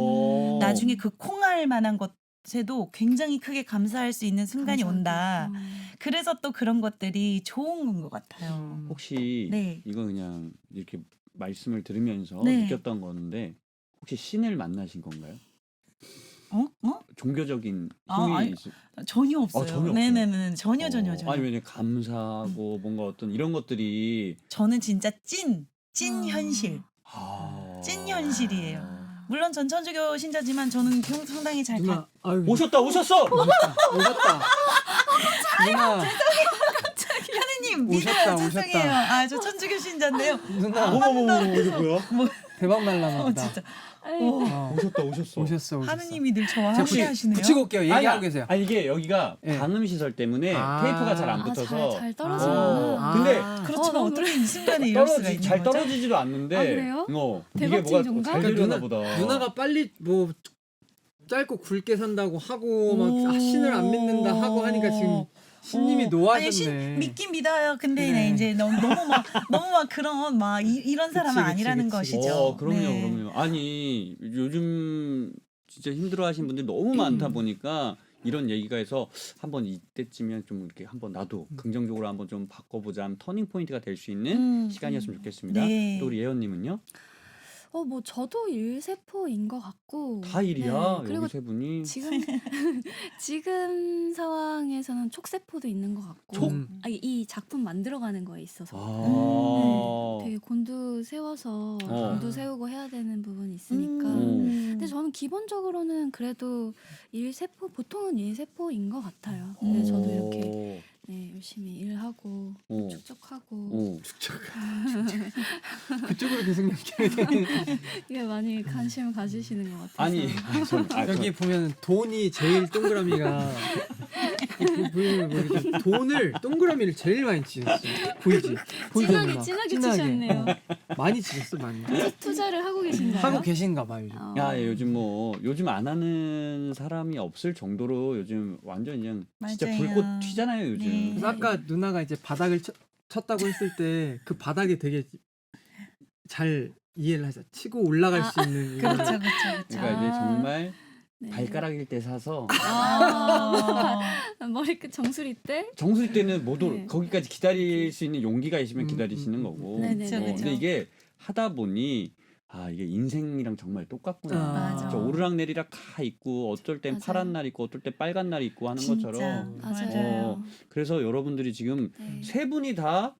나중에 그 콩알 만한 것에도 굉장히 크게 감사할 수 있는 순간이 온다. 그래서 또 그런 것들이 좋은 건 것 같아요. 혹시 네. 이거 그냥 이렇게 말씀을 들으면서 네. 느꼈던 건데 혹시 신을 만나신 건가요? 종교적인 힘이 아니, 전혀 없어요. 전혀 없어요? 네네네. 전혀. 아니 왜냐 감사하고 뭔가 어떤 이런 것들이 저는 진짜 찐 아. 현실. 아... 찐 현실이에요. 아. 물론 전 천주교 신자지만 저는 상당히 잘 누나 아유, 오셨다. 오셨다. 누나 하느님 오셨다, 믿어요. 오셨다. 죄송해요. 아, 저 천주교 신자인데요. 누나 어머머머 이게 뭐야? 대박 날라나 보다. 진짜. 아이고. 오셨어. 오셨어. 하느님이 늘 저와 제가 함께 하시네요. 붙이고 올게요. 얘기하고 계세요. 아니 이게 여기가 예. 방음 시설 때문에 아. 테이프가 잘 안 아, 붙어서 잘 떨어지는구나. 근데 그렇지만 너무 어떻게 이 순간에 이럴 수가 있는 잘 거죠? 떨어지지도 않는데 아, 그래요? 이게 대박 뭐가 징조인가? 잘 그러니까 되려나 보다. 누나가 빨리 뭐 짧고 굵게 산다고 하고 막 오. 신을 안 믿는다 하고 하니까 지금 신님이 노하셨네. 아니, 신 믿긴 믿어요. 근데 네. 이제 너무 막 그런 막 이런 사람은 그치, 아니라는 그치. 것이죠. 그럼요, 네. 그럼요. 아니 요즘 진짜 힘들어하시는 분들이 너무 많다 보니까 이런 얘기가 해서 한번 이때쯤이면 좀 이렇게 한번 나도 긍정적으로 한번 좀 바꿔보자 하는 터닝 포인트가 될 수 있는 시간이었으면 좋겠습니다. 네. 또 우리 예언님은요? 뭐 저도 일세포인 것 같고. 다 일이야. 네, 그리고 여기 세 분이. 지금 상황에서는 촉세포도 있는 것 같고. 촉? 이 작품 만들어가는 거에 있어서. 아. 되게 곤두 세워서 곤두 세우고 해야 되는 부분이 있으니까. 음. 근데 저는 기본적으로는 그래도 일세포 보통은 일세포인 것 같아요. 근데 저도 이렇게 열심히 일하고 축적하고 그쪽으로 계속 연결이 이게 많이 관심을 가지시는 것 같아서. 아니, 여기 보면 돈이 제일 동그라미가 보이면 뭐 이렇게 돈을 동그라미를 제일 많이 치셨어. 보이지? 진하게 치셨네요. 많이 치셨어 많이. 투자를 하고 계신가요? 하고 계신가 봐요. 요즘. 야, 요즘 안 하는 사람이 없을 정도로 요즘 완전 그냥 진짜 맞아요. 불꽃 튀잖아요 요즘. 네. 그래서 아까 누나가 이제 바닥을 쳤다고 했을 때 그 바닥이 되게 잘 이해를 하자. 치고 올라갈 수 있는 이런- 그렇죠. 그러니까 이제 정말 네. 발가락일 때 사서 머리끝 정수리 때? 정수리 때는 모두 네. 거기까지 기다릴 수 있는 용기가 있으면 기다리시는 거고. 네네. 그쵸, 그쵸. 근데 이게 하다 보니 이게 인생이랑 정말 똑같구나. 맞아. 진짜 오르락내리락 다 있고 어쩔 땐 맞아요. 파란 날 있고 어쩔 땐 빨간 날 있고 하는 진짜. 것처럼. 맞아요. 그래서 여러분들이 지금 네. 세 분이 다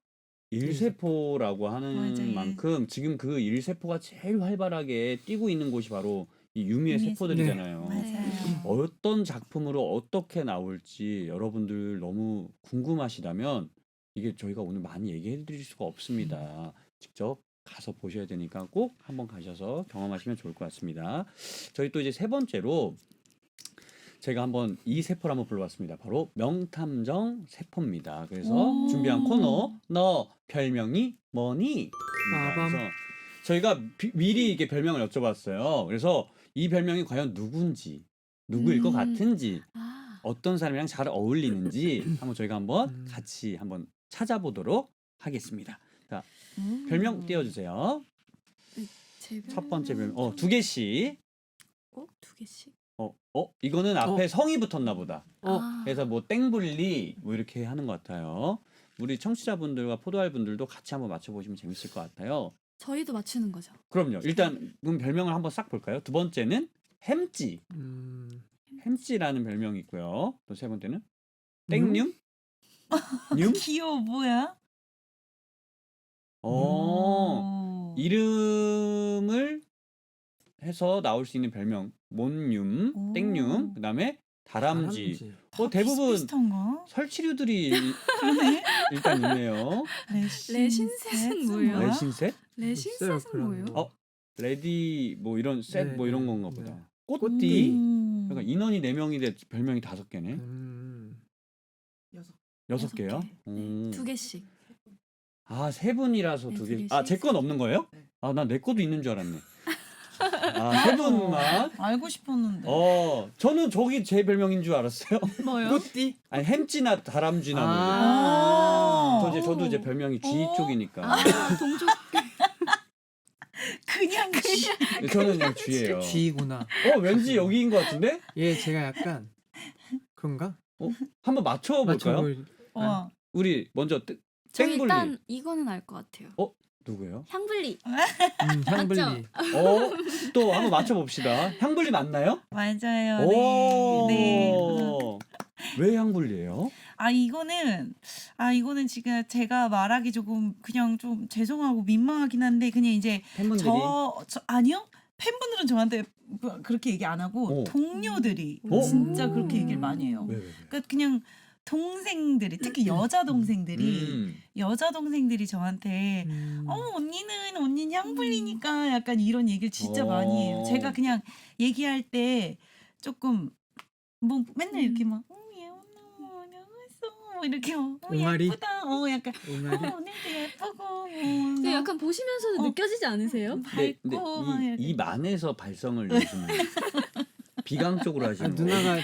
일세포라고 하는 맞아요. 만큼 지금 그 일세포가 제일 활발하게 뛰고 있는 곳이 바로 이 유미의 유미의 세포들이잖아요. 맞아요. 어떤 작품으로 어떻게 나올지 여러분들 너무 궁금하시다면 이게 저희가 오늘 많이 얘기해 드릴 수가 없습니다. 직접 가서 보셔야 되니까 꼭 한번 가셔서 경험하시면 좋을 것 같습니다. 저희 또 이제 세 번째로 제가 한번 이 세포를 한번 불러봤습니다. 바로 명탐정 세포입니다. 그래서 오. 준비한 코너 너 별명이 뭐니? 빠밤. 그래서 저희가 미리 이게 별명을 여쭤봤어요. 그래서 이 별명이 과연 누군지 누구일 것 같은지 어떤 사람이랑 잘 어울리는지 한번 저희가 한번 같이 한번 찾아보도록 하겠습니다. 자, 별명 띄워주세요. 제 첫 번째 별명 별명은 두 개씩. 두 개씩? 이거는 앞에 성이 붙었나 보다. 아. 그래서 뭐 땡블리 뭐 이렇게 하는 것 같아요. 우리 청취자분들과 포도알 분들도 같이 한번 맞춰보시면 재밌을 것 같아요. 저희도 맞추는 거죠. 그럼요. 일단 그럼 별명을 한번 싹 볼까요? 두 번째는 햄찌. 햄찌라는 별명이 있고요. 또 세 번째는 땡뇽? 뇽? 귀여워 뭐야? 이름을 해서 나올 수 있는 별명 몬뇽, 오. 땡뇽, 그다음에 다람쥐. 대부분 비슷비슷한가? 설치류들이 그러네. 일단 있네요. 레신셋은 뭐예요? 레신셋? 레신셋은 그런 뭐예요? 거. 레디 뭐 이런 셋 네, 뭐 이런 네, 건가 네. 보다. 꽃띠. 음. 그러니까 인원이 4명인데 별명이 5개네. 6개요? 두 개씩. 세 분이라서 네, 두 두 개. 개씩. 제 건 없는 거예요? 난 내 것도 있는 줄 알았네. 세 분만. 알고 싶었는데. 저는 저기 제 별명인 줄 알았어요. 뭐요? 꽃띠? 아니 햄찌나 다람쥐나 뭐. 저도 이제 별명이 G 쪽이니까. 동족. 그냥 저는 그냥 G예요. 쥐구나. 왠지 여기인 것 같은데? 제가 약간 그런가? 한번 맞춰볼까요? 맞춰볼- 와. 우리 먼저 저 땡블리. 일단 이거는 알 것 같아요. 누구예요? 향블리. 향블리. 어? 또 한번 맞춰봅시다. 향블리 맞나요? 맞아요. 오. 네. 왜 향블리예요? 이거는 지금 제가 말하기 조금 그냥 좀 죄송하고 민망하긴 한데 그냥 이제 팬분들이. 아니요. 팬분들은 저한테 그렇게 얘기 안 하고 오. 동료들이 오. 진짜 그렇게 얘기를 많이 해요. 왜? 그러니까 그냥 동생들이 특히 여자 동생들이 저한테 언니는 향블리니까 약간 이런 얘기를 진짜 많이 해요. 제가 그냥 얘기할 때 조금 뭐 맨날 이렇게 막 예쁘다 이렇게 옹알이? 예쁘다 약간 옹알이? 오늘도 예쁘고 근데 약간 보시면서도 느껴지지 않으세요? 근데 밝고 막 이 이렇게. 입 안에서 발성을 요즘 비강 쪽으로 하시는 거예요. 누나가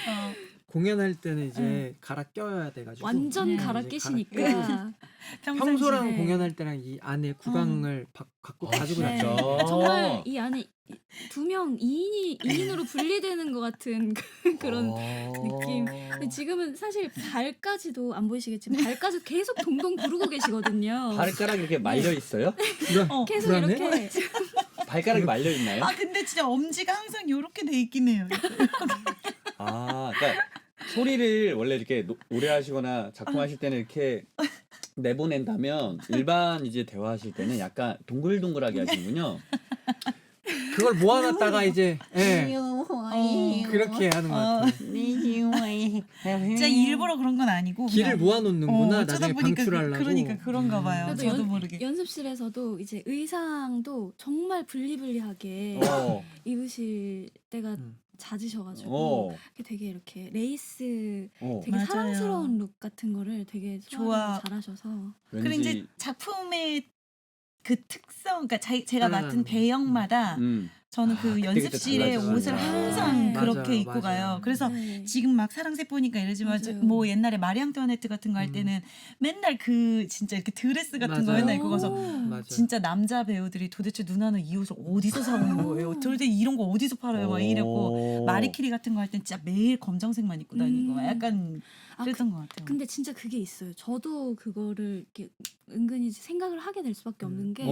공연할 때는 이제 갈아 껴야 돼가지고 완전 네. 갈아 이제 끼시니까. 평소랑 평상시에. 공연할 때랑 이 안에 구강을 갖고 가지고 네. 다녀요. 정말 이 안에 두 명 2인으로 분리되는 것 같은 그런 느낌. 근데 지금은 사실 발까지도 안 보이시겠지만 발까지도 계속 동동 구르고 계시거든요. 발가락 이렇게 말려 있어요? 계속 불안해? 이렇게 발가락이 말려 있나요? 근데 진짜 엄지가 항상 요렇게 돼 있긴 해요. 그러니까 소리를 원래 이렇게 노래하시거나 작품하실 때는 이렇게 내보낸다면 일반 이제 대화하실 때는 약간 동글동글하게 하시는군요. 그걸 모아놨다가 이제 그렇게 하는 것 같아요. 진짜 일부러 그런 건 아니고 길을 그냥 모아놓는구나 어쩌다 나중에 보니까 방출하려고. 그러니까 그런가 봐요. 그래도 저도 모르게. 연습실에서도 이제 의상도 정말 분리분리하게 어. 입으실 때가 음. 잦으셔가지고 어. 되게 이렇게 레이스 어. 되게 맞아요. 사랑스러운 룩 같은 거를 되게 좋아. 소화를 잘하셔서 그리고 이제 왠지 작품의 그 특성, 그러니까 제가 맡은 따라가는 배역마다 저는 그 그때 연습실에 달라져요. 옷을 항상 맞아요. 그렇게 입고 맞아요. 가요. 그래서 네. 지금 막 사랑세포니까 이러지만 맞아요. 뭐 옛날에 마리 앙뚜아네트 같은 거 할 때는 맨날 그 진짜 이렇게 드레스 같은 거 맞아요. 맨날 입고 가서 맞아요. 진짜 남자 배우들이 도대체 누나는 이 옷을 어디서 사오는 거예요? 도대체 이런 거 어디서 팔아요? 막 이랬고 마리키리 같은 거 할 땐 진짜 매일 검정색만 입고 다니고 막 약간 그랬던 것 같아요. 근데 진짜 그게 있어요. 저도 그거를 이렇게 은근히 생각을 하게 될 수밖에 없는 게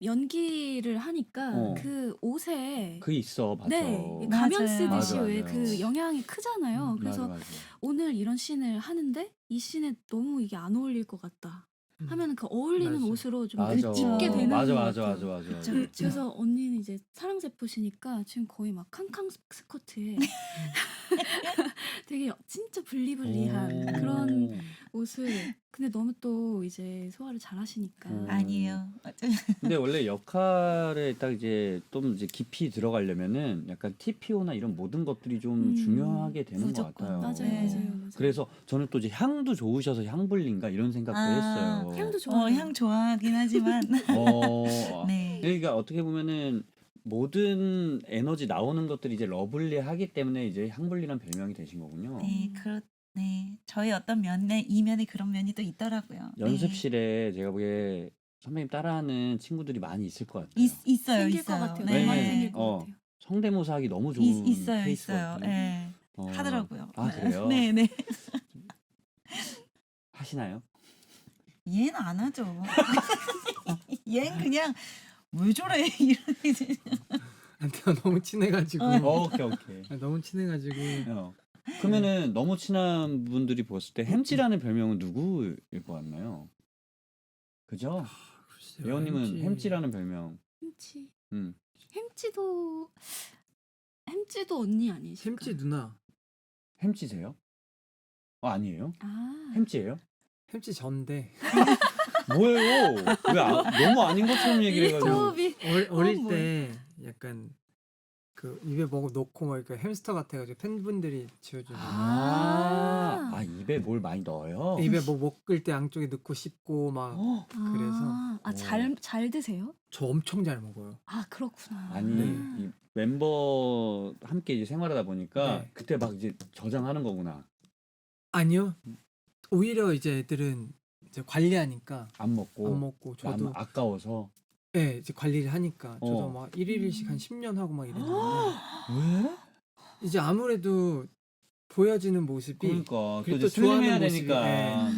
연기를 하니까 그 옷에 그 있어 맞아. 네 가면 맞아요. 쓰듯이 맞아, 왜 맞아요. 그 영향이 크잖아요. 그래서 맞아. 오늘 이런 씬을 하는데 이 씬에 너무 이게 안 어울릴 것 같다 하면은 그 어울리는 맞아. 옷으로 좀 맞아. 입게 되는 맞아. 것 맞아. 같아요. 맞아. 맞아. 그쵸. 그래서 언니는 이제 사랑세포시니까 지금 거의 막 캉캉 스커트에 되게 진짜 분리분리한 오. 그런 옷을 근데 너무 또 이제 소화를 잘 하시니까 아니에요. 근데 원래 역할에 딱 이제 좀 이제 깊이 들어가려면은 약간 TPO나 이런 모든 것들이 좀 중요하게 되는 무조건. 것 같아요. 맞아요, 네. 맞아요. 그래서 저는 또 이제 향도 좋으셔서 향블린가 이런 생각도 했어요. 향도 좋아요. 향 좋아하긴 하지만 네. 그러니까 어떻게 보면은 모든 에너지 나오는 것들이 이제 러블리하기 때문에 이제 향블리란 별명이 되신 거군요. 네. 저희 어떤 면에 이면에 그런 면이 또 있더라고요. 연습실에 제가 보기에 선배님 따라하는 친구들이 많이 있을 것 같아요. 있어요. 생길 것 같아요. 네. 너무 많이 생길 것 어. 같아요. 성대모사 하기 너무 좋은 있어요. 케이스거든요. 네. 어. 하더라고요. 아 그래요? 네. 하시나요? 얘는 안 하죠. 얘는 그냥 왜 저래 이런. 내가 너무 친해가지고 오케이. 너무 친해가지고 그러면은 너무 친한 분들이 보았을 때 햄찌라는 별명은 누구일 것 같나요? 그죠? 글쎄요, 예원님은 햄찌라는 별명. 햄찌. 음. 햄찌도 언니 아니실까? 햄찌 누나. 햄찌세요? 아니에요? 아. 햄찌예요? 햄찌 전데 뭐예요? 너무 아닌 것처럼 얘기를 이 해가지고. 호흡이 어릴 뭐예요? 때 약간 그 입에 뭐 넣고 막 이렇게 햄스터 같아가지고 팬분들이 지어주는 입에 뭘 많이 넣어요? 입에 뭐 먹을 때 양쪽에 넣고 씹고 막 그래서 잘 드세요? 저 엄청 잘 먹어요. 아 그렇구나. 아니 이 멤버 함께 이제 생활하다 보니까 네. 그때 막 이제 저장하는 거구나. 아니요. 오히려 이제 애들은 이제 관리하니까 안 먹고 저도 아까워서. 네, 이제 관리를 하니까 저도 어. 막 1일1식 한 10년 하고 막 이랬는데 왜? 이제 아무래도 보여지는 모습이 그러니까 또 그리고 이제 또 좋아하는 슬림해야 모습이, 되니까.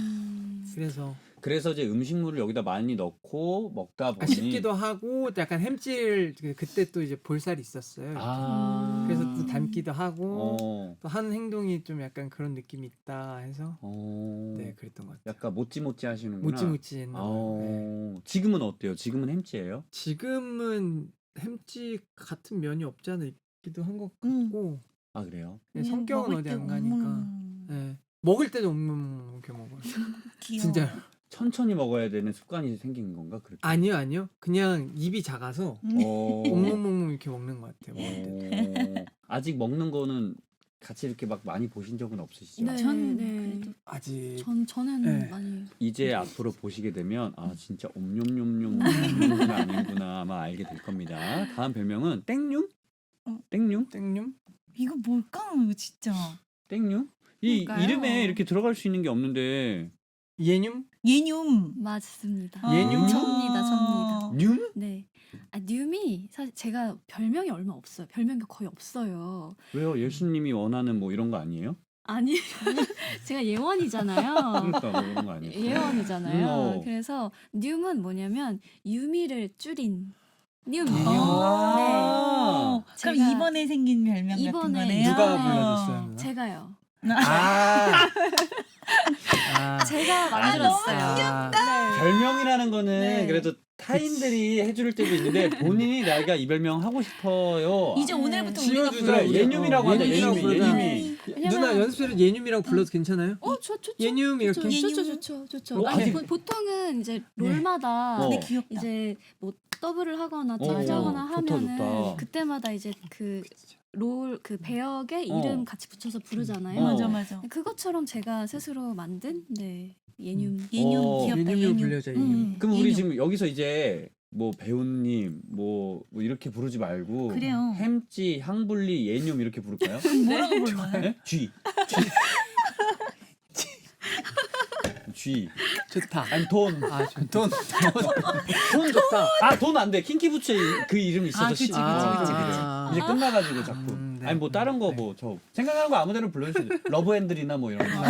그래서 그래서 이제 음식물을 여기다 많이 넣고 먹다 약간 보니 씹기도 하고 약간 햄질 그때 또 이제 볼살이 있었어요. 아. 그래서 또 담기도 하고 어. 또 하는 행동이 좀 약간 그런 느낌이 있다 해서 어. 네 그랬던 것 같아요. 약간 모찌모찌 하시는구나. 모찌모찌 했나 봐요. 네. 어. 지금은 어때요? 지금은 햄찌예요? 지금은 햄찌 같은 면이 없지 않아 있기도 한 것 음. 같고 아 그래요? 그냥 성격은 먹을 어디 때 안 가니까 네. 먹을 때도 이렇게 먹어요. 귀여워. 진짜 천천히 먹어야 되는 습관이 생긴 건가? 그렇게? 아니요 그냥 입이 작아서 어. 옴몸몸몸 이렇게 먹는 것 같아요. 먹을 때. 어. 아직 먹는 거는 같이 이렇게 막 많이 보신 적은 없으시죠? 네, 전 네. 그래도 아직 저는 네. 많이 이제 앞으로 보시게 되면 아 진짜 옴뇸뇸뇸 먹는 게 아니구나 아마 알게 될 겁니다. 다음 별명은 땡뇽? 어. 땡뇽? 땡뇽? 이거 뭘까? 이거 진짜. 땡뇽? 이 뭘까요? 이름에 이렇게 들어갈 수 있는 게 없는데 예뇽? 예뇽. 맞습니다. 예뇽? 접니다. 뇽? 네. 아, 뉴미 사실 제가 별명이 얼마 없어요. 별명이 거의 없어요. 왜요? 예수님이 원하는 뭐 이런 거 아니에요? 아니, 제가 예원이잖아요. 그러니까 뭐 그런 거 아니에요? 예원이잖아요. 어. 그래서 뉴는 뭐냐면 유미를 줄인 뉴미. 아. 어. 그럼 제가 이번에 생긴 별명 같은 이번에 거네요. 누가 이번에 불러줬어요? 누나? 제가요. 아. 제가 너무 만들었어요. 아. 별명이라는 거는 네. 그래도 타인들이 해줄 때도 있는데 본인이 내가 이 별명 하고 싶어요. 이제 오늘부터 우리가 지어주자, 부르자. 그래 예뇽이라고 하자. 예뇽이라고 예뇽이. 부르자. 예뇽이. 왜냐면- 누나 연습실에 예뇽이라고 불러도 괜찮아요? 좋죠. 예뇽 이렇게? 좋죠. 어, 아니, 아직- 보통은 이제 네. 롤마다 어. 근데 귀엽다. 이제 뭐 더블을 하거나 어, 짝하거나 좋다, 하면은 좋다. 그때마다 이제 그 롤 그 배역의 어. 이름 같이 붙여서 부르잖아요. 어. 맞아 맞아. 그것처럼 제가 스스로 만든 네 예뇽. 예뇽 어. 귀엽다. 예뇽으로 예뇽. 불려줘, 예뇽. 그럼 우리 예뇽. 지금 여기서 이제 뭐 배우님 뭐 이렇게 부르지 말고 그래요. 햄찌, 향불리, 예뇽 이렇게 부를까요? 뭐라고 불러요? 네? G. G. 좋다. 아니 돈. 아, 좋다. 돈 좋다. 아 돈 안 돼. 킹키부츠에 그 이름이 있어서 아, 그치, 그치, 아, 그치. 이제 끝나가지고 자꾸. 네. 아니 뭐 다른 거 뭐 저 생각나는 거 아무데나 불러주세요. 러브핸들이나 뭐 이런 거.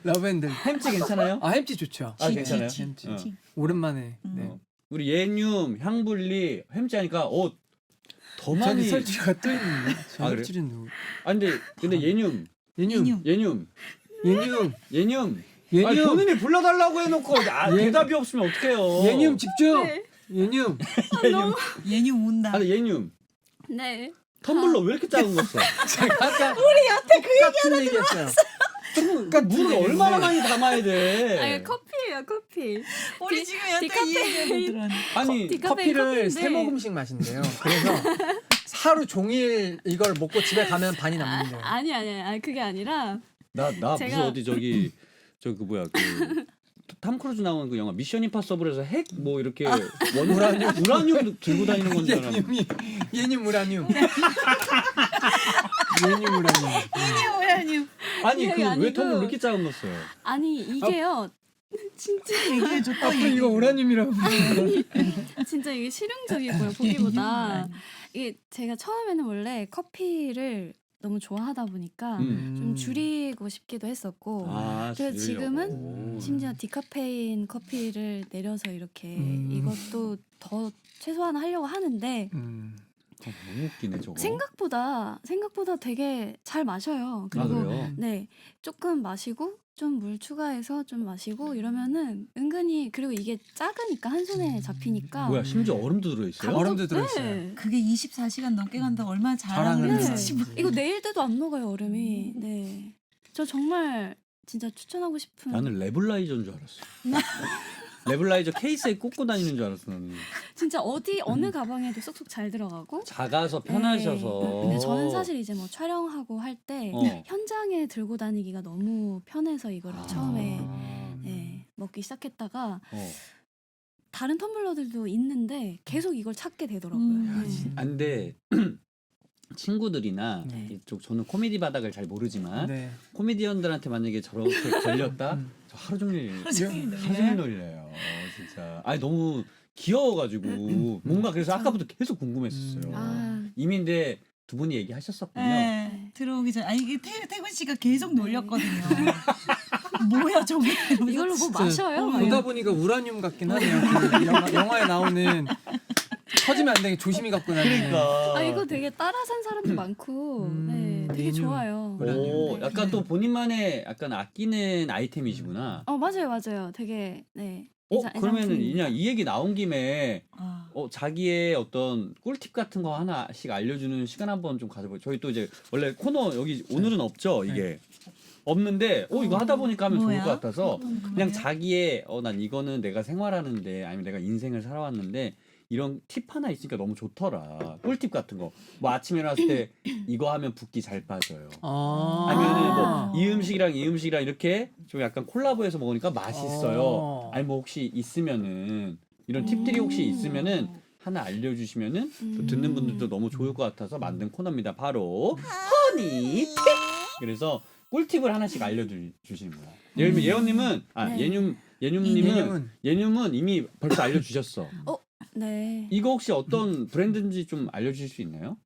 러브핸들. 햄찌 괜찮아요? 아, 햄찌 좋죠. 아, 괜찮아요? 햄찌. 어. 오랜만에. 음. 네. 어. 우리 예뇽, 향불리, 햄찌 하니까 더 저기 많이. 설주가 또 있는데. 아, 그래요? 설주는 누구? 아 근데 예뇽, 예뇽. 예뇽, 예뇽. 예뇽. 아니, 예뇽. 본인이 불러달라고 해놓고 대답이 없으면 어떡해요? 예뇽 집중. 네. 예뇽. 예뇽 온다. 아니 예뇽. 네. 텀블러 왜 이렇게 작은 거 써? 아까 우리 여태 그 같은 얘기했어요. 그러니까 물을 얼마나 많이 담아야 돼? 아니 커피예요 커피. 우리 지금 약간 이 디카페인. 얘기하고 들어왔네. 아니 디카페인 커피를 커피인데. 세 모금씩 마신대요. 그래서 하루 종일 이걸 먹고 집에 가면 반이 남는데요. 아니 그게 아니라 나 무슨 제가- 어디 저기 그 뭐야 탐 크루즈 나오는 그 영화 미션 임파서블에서 핵 뭐 이렇게 우라늄 들고 다니는 건 줄 알았는데. 예뇽 우라늄. 예뇽 우라늄. 예뇽. 아니 그게 그 왜 아니고- 텀블러 이렇게 작은 거 써요? 아니 이게요. 진짜 얘기해줬다. 앞으로 이거 우라늄이라고. 진짜 이게 실용적이고요 보기보다 이게 제가 처음에는 원래 커피를 너무 좋아하다 보니까 좀 줄이고 싶기도 했었고 아, 그래서 지금은 줄이려고. 심지어 디카페인 커피를 내려서 이렇게 음. 이것도 더 최소한 하려고 하는데 너무 웃기네 저거. 생각보다 되게 잘 마셔요. 아 그리고 그래요? 네 조금 마시고 좀 물 추가해서 좀 마시고 이러면은 은근히 그리고 이게 작으니까 한 손에 잡히니까 뭐야 심지어 얼음도 들어있어요? 얼음도 들어있어요. 네. 그게 24시간 넘게 간다 얼마나 자랑을 자랑을 네. 했을지 몰라. 이거 내일 때도 안 녹아요 얼음이. 네. 저 정말 진짜 추천하고 싶은. 나는 레블라이저인 줄 알았어. 레블라이저 케이스에 꽂고 다니는 줄 알았어 나는. 진짜 어느 가방에도 쏙쏙 잘 들어가고. 작아서 편하셔서. 네. 근데 저는 사실 이제 뭐 촬영하고 할 때 어. 현장에 들고 다니기가 너무 편해서 이거를 처음에 아. 네, 먹기 시작했다가 어. 다른 텀블러들도 있는데 계속 이걸 찾게 되더라고요. 음. 네. 아, 근데 친구들이나 네. 이쪽 저는 코미디 바닥을 잘 모르지만 네. 코미디언들한테 만약에 저렇게 걸렸다 저 하루 종일 놀려요 진짜. 아니 너무 귀여워가지고 뭔가 그래서 아까부터 계속 궁금했었어요. 아, 이미 근데 두 분이 얘기하셨었군요. 네, 들어오기 전에 아니 이게 태군 씨가 계속 놀렸거든요. 뭐야 저게? 이걸로 뭐 진짜 마셔요? 막 보다 이런. 보니까 우라늄 같긴 하네요. 그 영화에 나오는 터지면 안 되게 조심히 갖고 다니는. 그러니까. 아 이거 되게 따라 산 사람도 많고 네, 되게 메뉴. 좋아요. 오, 네. 약간 또 본인만의 약간 아끼는 아이템이시구나. 맞아요. 되게 네. 그러면은 애장품입니다. 그냥 이 얘기 나온 김에 아, 자기의 어떤 꿀팁 같은 거 하나씩 알려주는 시간 한번 좀 가져보죠. 저희 또 이제 원래 코너 여기 오늘은 없죠, 이게. 없는데 이거 하다 보니까 하면 좋을 뭐야? 것 같아서 그냥 뭐야? 자기의 난 이거는 내가 생활하는데 아니면 내가 인생을 살아왔는데 이런 팁 하나 있으니까 너무 좋더라. 꿀팁 같은 거. 뭐 아침에 일어났을 때 이거 하면 붓기 잘 빠져요. 아니면은 뭐 이 음식이랑 이 음식이랑 이렇게 좀 약간 콜라보해서 먹으니까 맛있어요. 아니 뭐 혹시 있으면은 이런 팁들이 혹시 있으면은 하나 알려주시면은 또 듣는 분들도 너무 좋을 것 같아서 만든 코너입니다. 바로 허니 팁. 그래서 꿀팁을 하나씩 알려주시는 거야. 예를 들면 예원님은 네. 예눔은 이미 벌써 알려주셨어. 네. 이거 혹시 어떤 브랜드인지 좀 알려주실 수 있나요?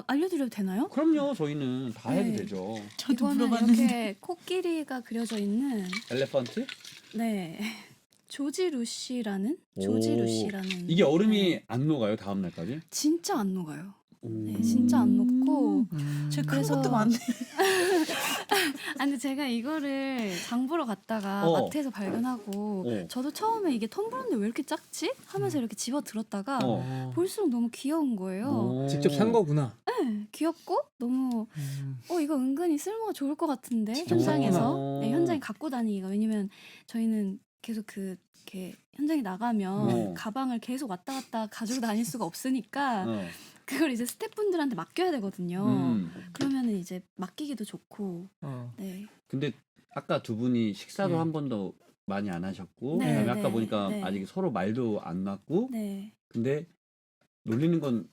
알려드려도 되나요? 그럼요. 저희는 다 해도 네. 되죠. 저도 이거는 물어봤는데. 이렇게 코끼리가 그려져 있는 엘레펀트? 네. 조지 루시라는 오. 이게 네. 얼음이 안 녹아요 다음 날까지? 진짜 안 녹아요. 네, 오. 진짜 안 녹고. 저 큰 그래서- 것도 많네. 근데 제가 이거를 장 보러 갔다가 마트에서 발견하고 저도 처음에 이게 텀블러인데 왜 이렇게 작지? 하면서 이렇게 집어 들었다가 볼수록 너무 귀여운 거예요. 직접 산 거구나. 네, 귀엽고 너무 이거 은근히 쓸모가 좋을 것 같은데 직접 현장에서 샀구나. 네, 현장에 갖고 다니기가 왜냐면 저희는 계속 이렇게 현장에 나가면 가방을 계속 왔다 갔다 가지고 다닐 수가 없으니까 그걸 이제 스태프분들한테 맡겨야 되거든요. 그러면은 이제 맡기기도 좋고. 네. 근데 아까 두 분이 식사도 네. 한 번도 많이 안 하셨고 네, 그다음에 네, 아까 보니까 네. 아직 서로 말도 안 났고 네. 근데 놀리는 건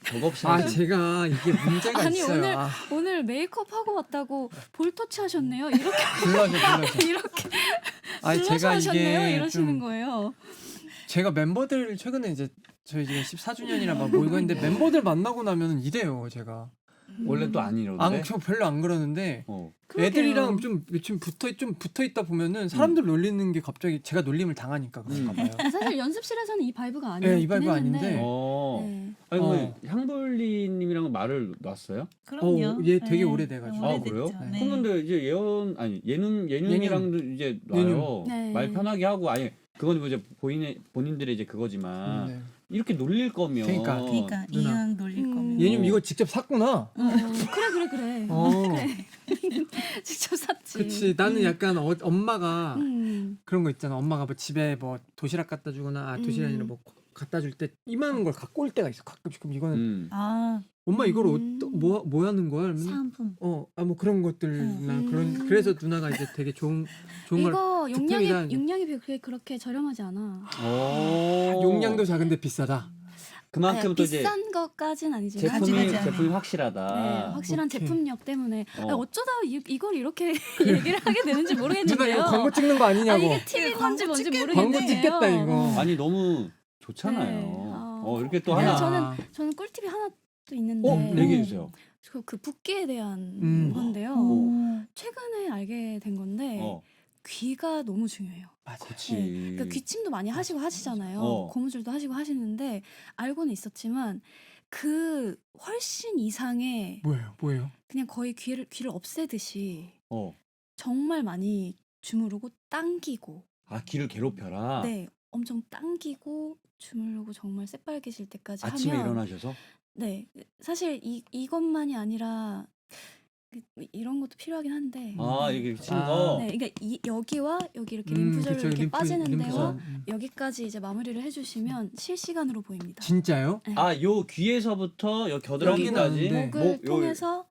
적없이 아 하시- 제가 이게 문제가 아니, 있어요. 오늘 메이크업 하고 왔다고 볼터치 하셨네요. 이렇게 불러줘. 이렇게 아니 블러셔 제가 하셨네요. 이게 이러시는 좀 거예요. 제가 멤버들 최근에 이제 저희 지금 14주년이라 막 모이고 있는데 멤버들 만나고 나면 이래요 제가. 원래 또 안 이러는데. 저 별로 안 그러는데 그러게요. 애들이랑 좀 붙어 있다 보면은 사람들 놀리는 게 갑자기 제가 놀림을 당하니까 그런가 봐요. 사실 연습실에서는 이 바이브가 아니었긴 네, 이 바이브가 했는데. 아닌데. 네. 아니 뭐 향블리님이랑 말을 놨어요? 그럼요. 얘 되게 오래돼가지고. 아, 오래됐죠. 그래요? 네. 그런데 이제 예눈이랑도 이제 놔요. 네. 말 편하게 하고 아니 그건 뭐 이제 본인들의 이제 그거지만 네. 이렇게 놀릴 거면 그러니까. 그러니까 누나. 이왕 놀릴 거면. 얘님 이거 직접 샀구나. 그래. 어. 직접 샀지. 그치. 나는 약간 엄마가 그런 거 있잖아. 엄마가 뭐 집에 뭐 도시락 갖다 주거나 도시락이 아니라 뭐 갖다 줄 때 이만한 걸 갖고 올 때가 있어. 가끔씩. 그럼 이거는 아, 엄마 이걸 뭐 하는 거야? 이러면 사은품. 뭐 그런 것들나 그래서 누나가 이제 되게 좋은 걸 이거 득템이다. 용량이 그렇게 저렴하지 않아. 용량도 작은데 비싸다. 그만큼 또 이제 비싼 것까진 아니지만 제품이 확실하다. 네, 확실한 오케이. 제품력 때문에 어. 어쩌다 이걸 이렇게 얘기를 하게 되는지 누나 모르겠는데요. 이거 광고 찍는 거 아니냐고. 이게 팁인 건지 뭔지 모르겠는데요. 광고 찍겠다 이거. 아니 너무 좋잖아요. 네. 이렇게 또 네, 하나 저는 꿀팁이 하나 또 있는데 얘기해 주세요. 그 붓기에 대한 건데요. 오. 최근에 알게 된 건데 귀가 너무 중요해요. 맞아. 그치. 그러니까 귀침도 많이 하시고 하시잖아요. 고무줄도 하시고 하시는데 알고는 있었지만 그 훨씬 이상의 뭐예요? 그냥 거의 귀를 없애듯이 어. 정말 많이 주무르고 당기고 귀를 괴롭혀라. 네 엄청 당기고 주무르고 정말 새빨개질 때까지 아침에 하면 일어나셔서? 네 사실 이것만이 아니라 이런 것도 필요하긴 한데 이게 치는 거. 네, 그러니까 여기와 여기 이렇게 림프절로 그쵸, 이렇게 빠지는 데와 림프선. 여기까지 이제 마무리를 해주시면 실시간으로 보입니다. 진짜요? 네. 요 귀에서부터 요 겨드랑이까지 여기는 목을 통해서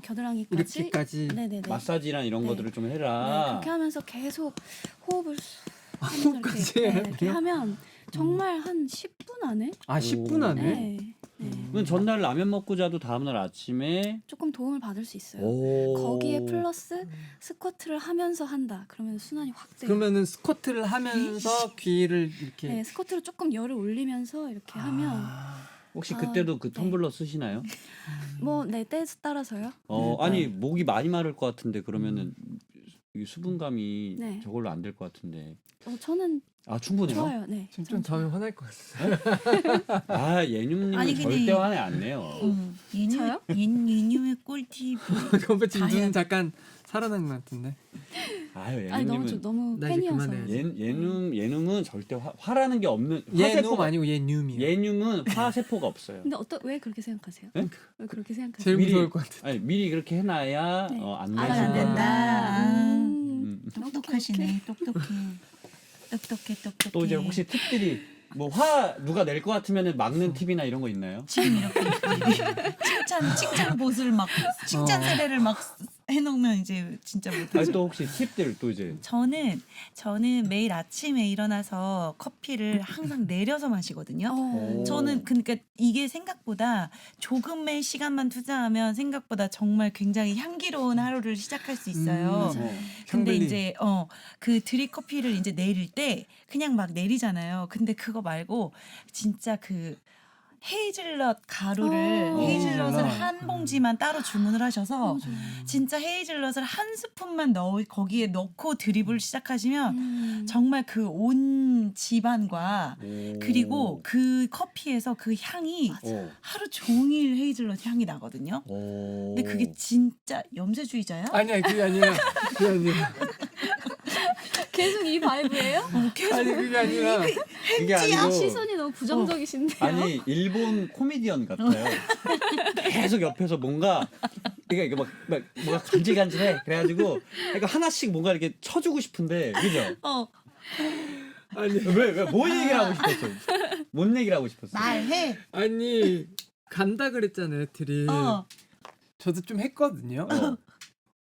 겨드랑이까지 이렇게까지 네네네. 마사지랑 이런 네. 것들을 좀 네, 해라. 그렇게 하면서 계속 호흡을 하면서 호흡까지 이렇게 해요? 하면 정말 한 10분 안에 10분 안에? 네, 네. 그럼 전날 라면 먹고 자도 다음날 아침에 조금 도움을 받을 수 있어요. 오. 거기에 플러스 스쿼트를 하면서 한다. 그러면 순환이 확 돼요. 그러면은 스쿼트를 하면서 귀를 이렇게 네, 스쿼트로 조금 열을 올리면서 이렇게 하면 혹시 그때도 그 텀블러 쓰시나요? 네, 때에 따라서요. 아니 목이 많이 마를 것 같은데 그러면은 이 수분감이 네. 저걸로 안 될 것 같은데. 저는 아 충분해요? 좋아요. 네. 지금 저는 좀 다음에 좋아요. 화날 것 같아요. 아 예님님은 아니, 근데 절대 화내 안 내요. 저요? 예님의 꿀팁. 그거 지금 다야. 눈 잠깐 살아난 것 같은데. 아유 아니 예님님은 너무 나 이제 팬이어서. 그만해야지. 예님은 절대 화라는 게 없는 화세포가 예눔 아니고 예눔이요. 예님은 화세포가 없어요. 근데 왜 그렇게 생각하세요? 네? 왜 그렇게 생각하세요? 제일 미리- 무서울 것 같아. 아니 미리 그렇게 해놔야 네. 안 안 내실 안 거예요. 된다. 오케이. 똑똑해. 또 이제 혹시 팁들이 뭐 화 누가 낼 것 같으면 막는 팁이나 이런 거 있나요? 지금 이렇게 칭찬 보스를 막 칭찬 세례를 막 해놓으면 이제 진짜 아니 못하죠. 또 혹시 팁들 또 이제 저는 매일 아침에 일어나서 커피를 항상 내려서 마시거든요. 어. 저는 그러니까 이게 생각보다 조금의 시간만 투자하면 생각보다 정말 굉장히 향기로운 하루를 시작할 수 있어요. 맞아요. 근데 샹블리. 이제 그 드립 커피를 이제 내릴 때 그냥 막 내리잖아요. 근데 그거 말고 진짜 그 헤이즐넛 가루를 헤이즐넛을 헤이즐넛. 한 봉지만 따로 주문을 하셔서 너무 좋아요. 진짜 헤이즐넛을 한 스푼만 거기에 넣고 드립을 시작하시면 정말 그 온 집안과 그리고 그 커피에서 그 향이 하루 종일 헤이즐넛 향이 나거든요. 근데 그게 진짜 염세주의자야? 아니야 그게 아니라 그게 아니라 계속 이 바이브예요? 아니 그게 아니라 그게 아니고 시선이 너무 부정적이신데요. 아니 일본 코미디언 같아요. 계속 옆에서 뭔가 그러니까 이게 막 뭔가 간질간질해. 그래가지고 그러니까 하나씩 뭔가 이렇게 쳐주고 싶은데 그죠? 아니 왜뭐 얘기를 하고 싶었어? 뭔 얘기를 하고 싶었어? 말해. 아니 간다 그랬잖아요 드립. 저도 좀 했거든요.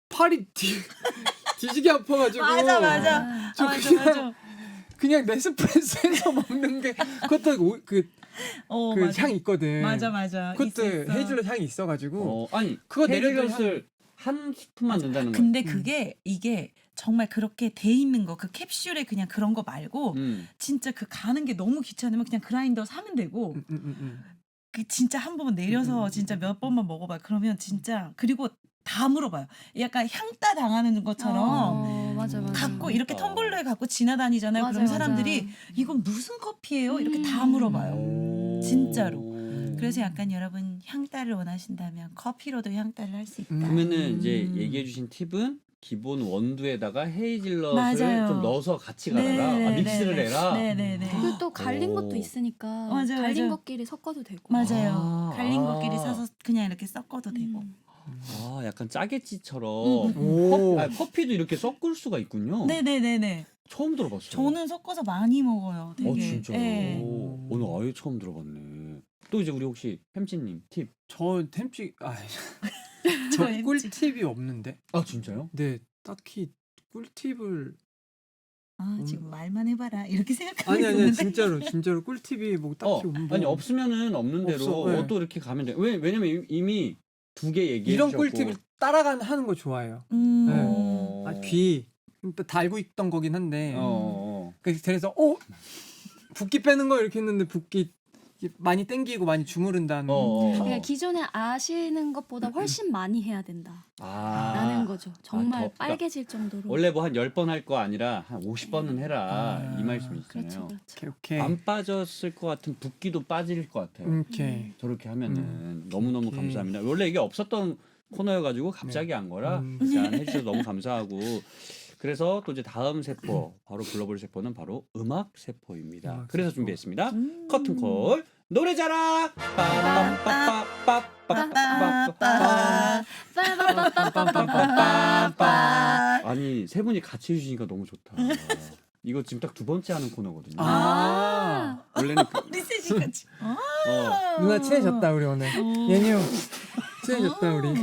팔이 뒤지게 아파가지고 맞아. 저 맞아, 그냥 맞아. 그냥 네스프레소에서 먹는 게 그것도 그 맞아. 향이 있거든. 맞아. 그것도 있어. 헤이즐넛 향이 있어가지고 아니 그거 헤이즐넛을 한 스푼만 넣는다는 거. 근데 이게 정말 그렇게 돼 있는 거 그 캡슐에 그냥 그런 거 말고 진짜 그 가는 게 너무 귀찮으면 그냥 그라인더 사면 되고 그 진짜 한 번만 내려서 진짜 몇 번만 먹어봐. 그러면 진짜 그리고 다 물어봐요. 약간 향따 당하는 것처럼 맞아. 갖고 이렇게 텀블러에 갖고 지나다니잖아요. 맞아요, 그럼 사람들이 맞아요. 이건 무슨 커피예요? 이렇게 다 물어봐요. 진짜로. 그래서 약간 여러분 향따를 원하신다면 커피로도 향따를 할 수 있다. 그러면은 이제 얘기해주신 팁은 기본 원두에다가 헤이즐넛을 맞아요. 좀 넣어서 같이 갈아라. 믹스를 해라. 네네네. 그리고 또 갈린 오. 것도 있으니까 맞아요, 갈린 맞아요. 것끼리 섞어도 되고. 맞아요. 갈린 아. 것끼리 사서 그냥 이렇게 섞어도 되고. 약간 짜게찌처럼 오. 커피도 이렇게 섞을 수가 있군요. 네네네네. 처음 들어봤어요. 저는 섞어서 많이 먹어요. 되게. 진짜요? 네. 오늘 아예 처음 들어봤네. 또 이제 우리 혹시 햄찌님 팁. 저 템치 저 저 햄찌. 꿀팁이 없는데. 아 진짜요? 네 딱히 꿀팁을 지금 말만 해봐라 이렇게 생각하고 아니 있었는데. 진짜로 꿀팁이 뭐 딱히 없는. 아니 없으면은 없는 대로 없어, 네. 또 이렇게 가면 돼. 왜냐면 이미 두 개 얘기해 이런 주셨고. 꿀팁을 하는 거 좋아해요. 귀 다 알고 있던 거긴 한데. 그래서 붓기 빼는 거 이렇게 했는데 붓기 많이 땡기고 많이 주무른다는. 그러니까 기존에 아시는 것보다 훨씬 많이 해야 된다. 라는 거죠. 정말 그러니까 빨개질 정도로. 원래 뭐 한 10번 할 거 아니라 한 50번은 해라. 이 말씀이시잖아요. 그렇죠. 오케이. 안 빠졌을 것 같은 붓기도 빠질 것 같아요. 오케이. 저렇게 하면은 너무너무 감사합니다. 원래 이게 없었던 코너여가지고 갑자기 한 거라 잘 해주셔서 너무 감사하고 그래서 또 이제 다음 세포 바로 불러볼 세포는 바로 음악 세포입니다. 음악 그래서 세포. 준비했습니다. 커튼콜 노래 자랑 아니 세 분이 같이 해주시니까 너무 좋다. 이거 지금 딱 두 번째 하는 코너거든요. 원래는 리셋이까지. 누나 친해졌다 우리 오늘. 예니요 친해졌다 우리.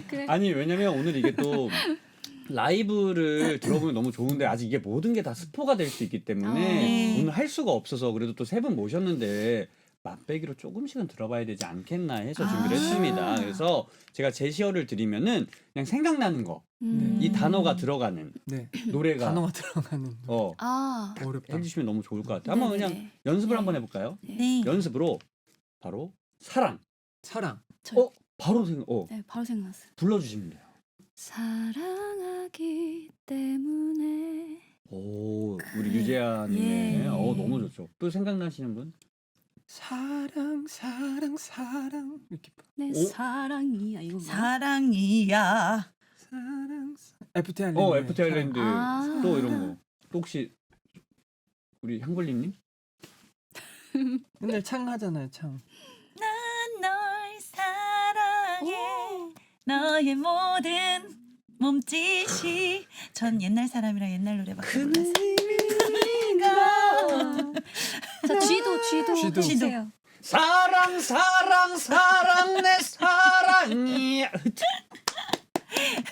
그래. 아니 왜냐면 오늘 이게 또 라이브를 들어보면 너무 좋은데 아직 이게 모든 게 다 스포가 될 수 있기 때문에 네. 오늘 할 수가 없어서 그래도 또 세 분 모셨는데 맛배기로 조금씩은 들어봐야 되지 않겠나 해서 준비를 했습니다. 그래서 제가 제시어를 드리면은 그냥 생각나는 거, 이 단어가 들어가는 네. 노래가 단어가 들어가는. 어렵다. 해주시면 너무 좋을 것 같아요. 한번 그냥 네네네. 연습을 한번 해볼까요? 네. 연습으로 바로 사랑. 사랑. 바로 네, 바로 생각났어요. 불러주시면 돼요. 사랑하기 때문에. 오, 우리 유재하님의 예. 너무 좋죠. 또 생각나시는 분? 사랑 사랑 사랑 이렇게 내 오? 사랑이야 이거 뭐야? 사랑이야. 사랑 FT 아일랜드. FT 아일랜드 아. 또 이런 거. 또 혹시 우리 향벌님님? 맨날 창 하잖아요, 창. 난 널 사랑해. 너의 모든 몸짓이. 전 옛날 사람이라 옛날 노래밖에 몰라서. 자 쥐도 쥐도. 해주세요. 사랑 사랑 사랑 내 사랑이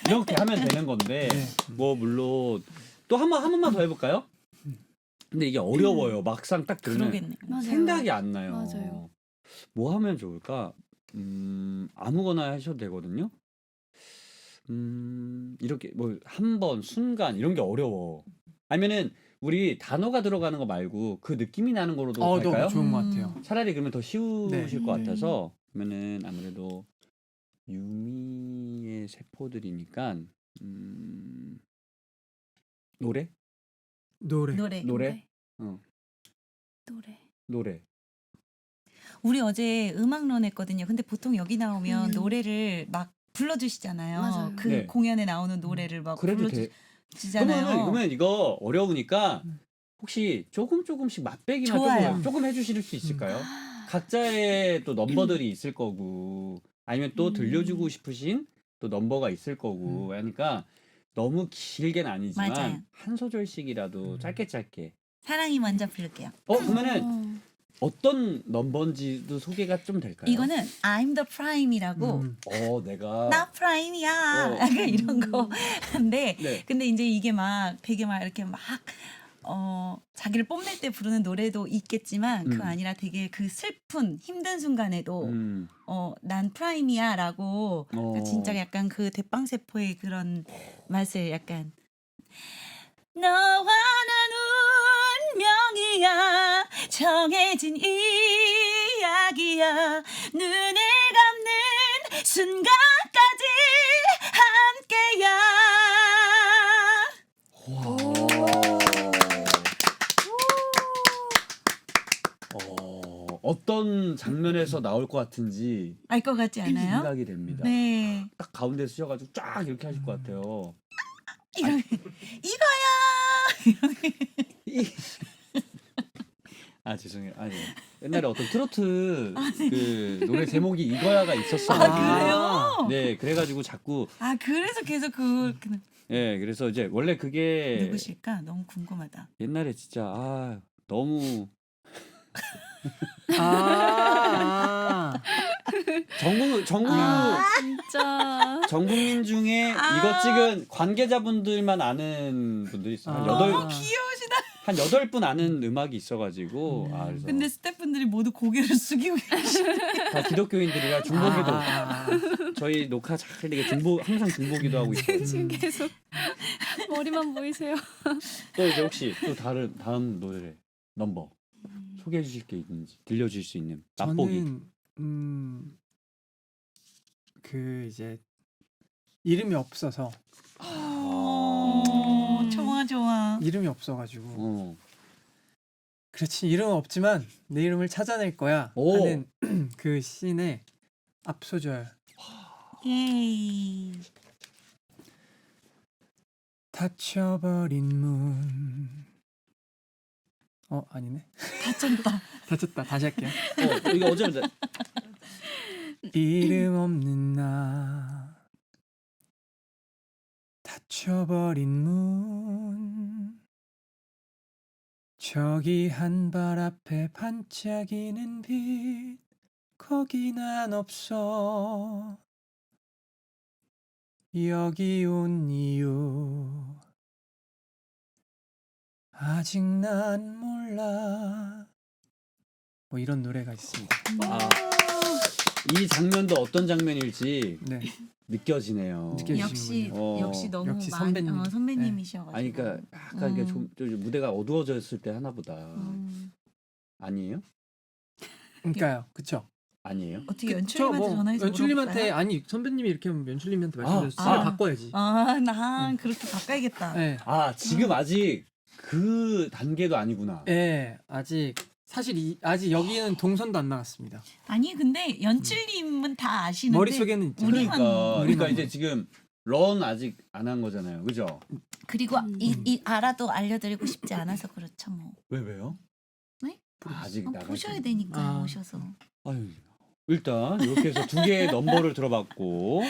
이렇게 하면 되는 건데 네. 뭐 물론 또 한 번만 더 해볼까요? 근데 이게 어려워요. 막상 딱 들으면 그러겠네. 맞아요. 생각이 안 나요. 맞아요. 뭐 하면 좋을까? 아무거나 하셔도 되거든요. 이렇게 뭐 한 번 순간 이런 게 어려워. 아니면은 우리 단어가 들어가는 거 말고 그 느낌이 나는 거로도 너무 할까요? 좋은 것 같아요. 차라리 그러면 더 쉬우실 네. 것 같아서 그러면은 아무래도 유미의 세포들이니까 노래? 노래. 노래? 어. 노래. 우리 어제 음악론 했거든요. 근데 보통 여기 나오면 노래를 막 불러주시잖아요. 맞아요. 그 네. 공연에 나오는 노래를 막 그래도 돼. 불러주시잖아요. 그러면 이거 어려우니까 혹시 조금씩 맛배기만 좋아요. 조금 해주실 수 있을까요? 각자의 또 넘버들이 있을 거고 아니면 또 들려주고 싶으신 또 넘버가 있을 거고 하니까 너무 길게는 아니지만 맞아요. 한 소절씩이라도 짧게 사랑이 먼저 부를게요. 그러면은 어떤 넘버인지도 소개가 좀 될까요? 이거는 I'm the Prime이라고 내가 나 프라임이야. 어. 약간 이런 거. 근데 네. 근데 이제 이게 막 되게 막 이렇게 막 자기를 뽐낼 때 부르는 노래도 있겠지만 그거 아니라 되게 그 슬픈 힘든 순간에도 난 프라임이야라고 그러니까 진짜 약간 그 대빵세포의 그런 맛을 약간 너와 난 운명이야 정해진 이야기야 눈을 감는 순간까지 함께야. 어떤 장면에서 나올 것 같은지 알 것 같지 않아요? 생각이 됩니다. 네. 딱 가운데 쓰셔가지고 쫙 이렇게 하실 것 같아요. 이거야. 죄송해요. 옛날에 어떤 트로트 그 노래 제목이 이거야가 있었어요. 그래요? 네, 그래가지고 자꾸 그래서 계속 그래서 이제 원래 그게 누구실까? 너무 궁금하다. 옛날에 진짜 너무 진짜. 전 국민 중에 이거 찍은 관계자분들만 아는 분들이 있어요. 너무 귀여우시다. 한 8분 아는 음악이 있어가지고 그래서 근데 스태프분들이 모두 고개를 숙이고 계시네. 다 기독교인들이라 중보기도 저희 녹화 잘 되게 항상 중보기도 하고 있어요. 지금 계속 머리만 보이세요. 또 이제 혹시 또 다음 노래 넘버 소개해 주실 게 있는지 들려주실 수 있는 맛보기. 저는 그 이제 이름이 없어서 좋아. 이름이 없어가지고 어. 그렇지 이름은 없지만 내 이름을 찾아낼 거야 오. 하는 그 씬의 앞소절 예이. 닫혀버린 문 아니네 닫혔다 다시 할게요 이거 어제부터 이름 없는 나 닫혀버린 문 저기 한 발 앞에 반짝이는 빛 거기 난 없어 여기 온 이유 아직 난 몰라 뭐 이런 노래가 있습니다. 이 장면도 어떤 장면일지 네. 느껴지네요. 느껴지시는군요. 역시 너무 역시 선배님. 선배님이셔가지고. 아니 그러니까 약간 이게 좀 무대가 어두워졌을 때 하나보다 음. 아니에요? 그러니까요, 그쵸? 아니에요? 어떻게 그쵸, 연출님한테 뭐 전화해서 연출님한테 물어볼까요? 아니 선배님이 이렇게 하면 연출님한테 말씀드렸어요. 아. 바꿔야지. 난 그렇게 바꿔야겠다. 네. 아 지금 아직 그 단계도 아니구나. 네, 아직 사실 아직 여기는 동선도 안 나갔습니다. 아니 근데 연출님은 다 아시는데 머릿속에는 있죠. 우리만 그러니까 우리만 이제 지금 런 아직 안 한 거잖아요, 그죠? 그리고 이 알아도 알려드리고 싶지 않아서 그렇죠 뭐. 왜요? 네? 아직 나갈 보셔야 때- 되니까 아. 오셔서. 아유, 일단 이렇게 해서 두 개의 넘버를 들어봤고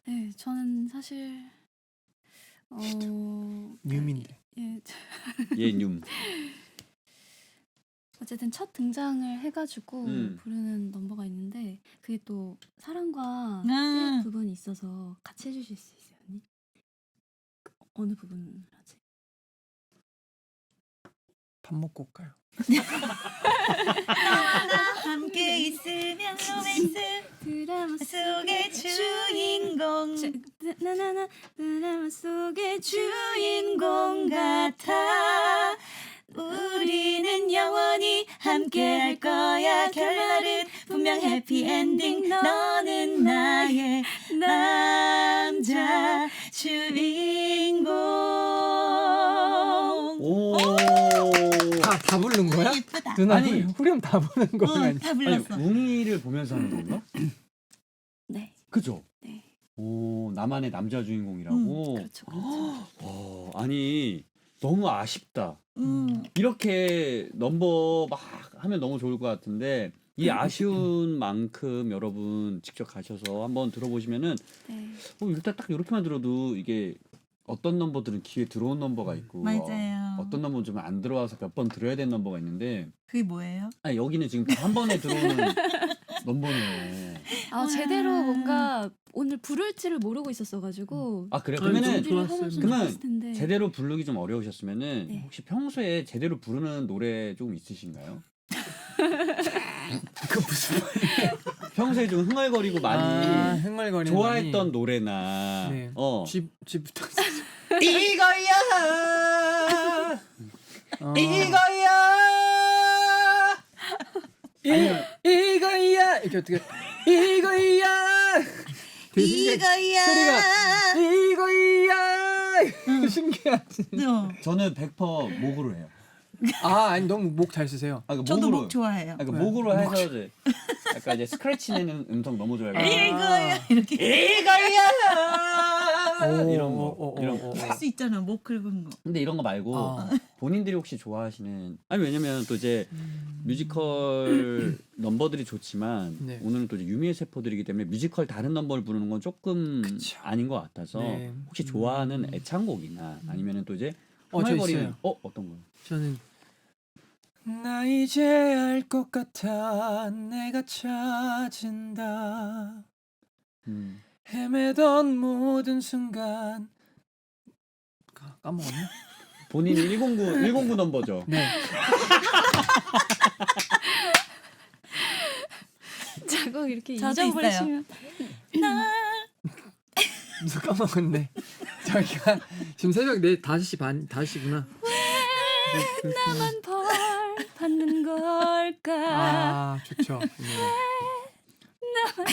네, 저는 사실 뉴민데. 예, 예뇽. 어쨌든 첫 등장을 해가지고 음. 부르는 넘버가 있는데 그게 또 사랑과 음. 듀엣 부분이 있어서 같이 해주실 수 있어요, 언니? 어느 부분을 하지? 밥 먹고 올까요? 나와 함께 있으면 로맨스 드라마 속의 주인공. 나나나 드라마 속의 주인공 같아. 우리는 영원히 함께할 거야. 결말은 분명 해피엔딩. 너는 나의 남자 주인공. 오. 다 부른 거야? 예쁘다. 누나 아니, 후렴 다 부른 거야? 아니. 다 아니 불렀어. 웅이를 보면서 하는 건가? 네, 그죠? 네, 오 나만의 남자 주인공이라고. 그렇죠, 그렇죠. 아니 너무 아쉽다. 이렇게 넘버 막 하면 너무 좋을 것 같은데 이 아쉬운 만큼 여러분 직접 가셔서 한번 들어보시면은 네, 일단 딱 이렇게만 들어도 이게 어떤 넘버들은 귀에 들어온 넘버가 있고 맞아요. 어떤 넘버는 좀 안 들어와서 몇 번 들어야 되는 넘버가 있는데 그게 뭐예요? 아니 여기는 지금 다 한 번에 들어오는 넘버네. 아 제대로 뭔가 오늘 부를지를 모르고 있었어가지고 아 그래요? 아니, 그러면은 준비를 좋았어요. 해놓으면 그러면 좋았을 텐데. 제대로 부르기 좀 어려우셨으면은 네. 혹시 평소에 제대로 부르는 노래 좀 있으신가요? 그 무슨 평소에 좀 흥얼거리고 많이 흥얼거리는 좋아했던 노래나 네. 집부터 이거야 이거야 이거야 이렇게 어떻게 이거야 되게 이거야. 소리가 이거야 신기하지. 저는 100% 목으로 해요. 아니 너무 목 잘 쓰세요. 아, 그러니까 저도 목으로 목 좋아해요. 그러니까 네. 목으로 해서 이제 약간 이제 스크래치 내는 음성 너무 좋아해요. 이거야 이렇게 이거야 오, 이런 거 이런 거. 할 수 있잖아. 목 긁은 거. 근데 이런 거 말고 본인들이 혹시 좋아하시는 아니 왜냐면 또 이제 뮤지컬 넘버들이 좋지만 네. 오늘은 또 이제 유미의 세포들이기 때문에 뮤지컬 다른 넘버를 부르는 건 조금 그쵸. 아닌 것 같아서 네. 혹시 좋아하는 애창곡이나 아니면은 또 이제 저 흥얼거리는 있어요. 어떤 거요? 저는 나 이제 알 것 같아 내가 찾은다 헤매던 모든 순간 까먹었네. 본인 109 넘버죠. 네. 자꾸 이렇게 저도 잊어버리시면 무슨 까먹었네. 저기가 지금 새벽 5시 반 5시구나. 나만 벌 받는 걸까? 아 좋죠.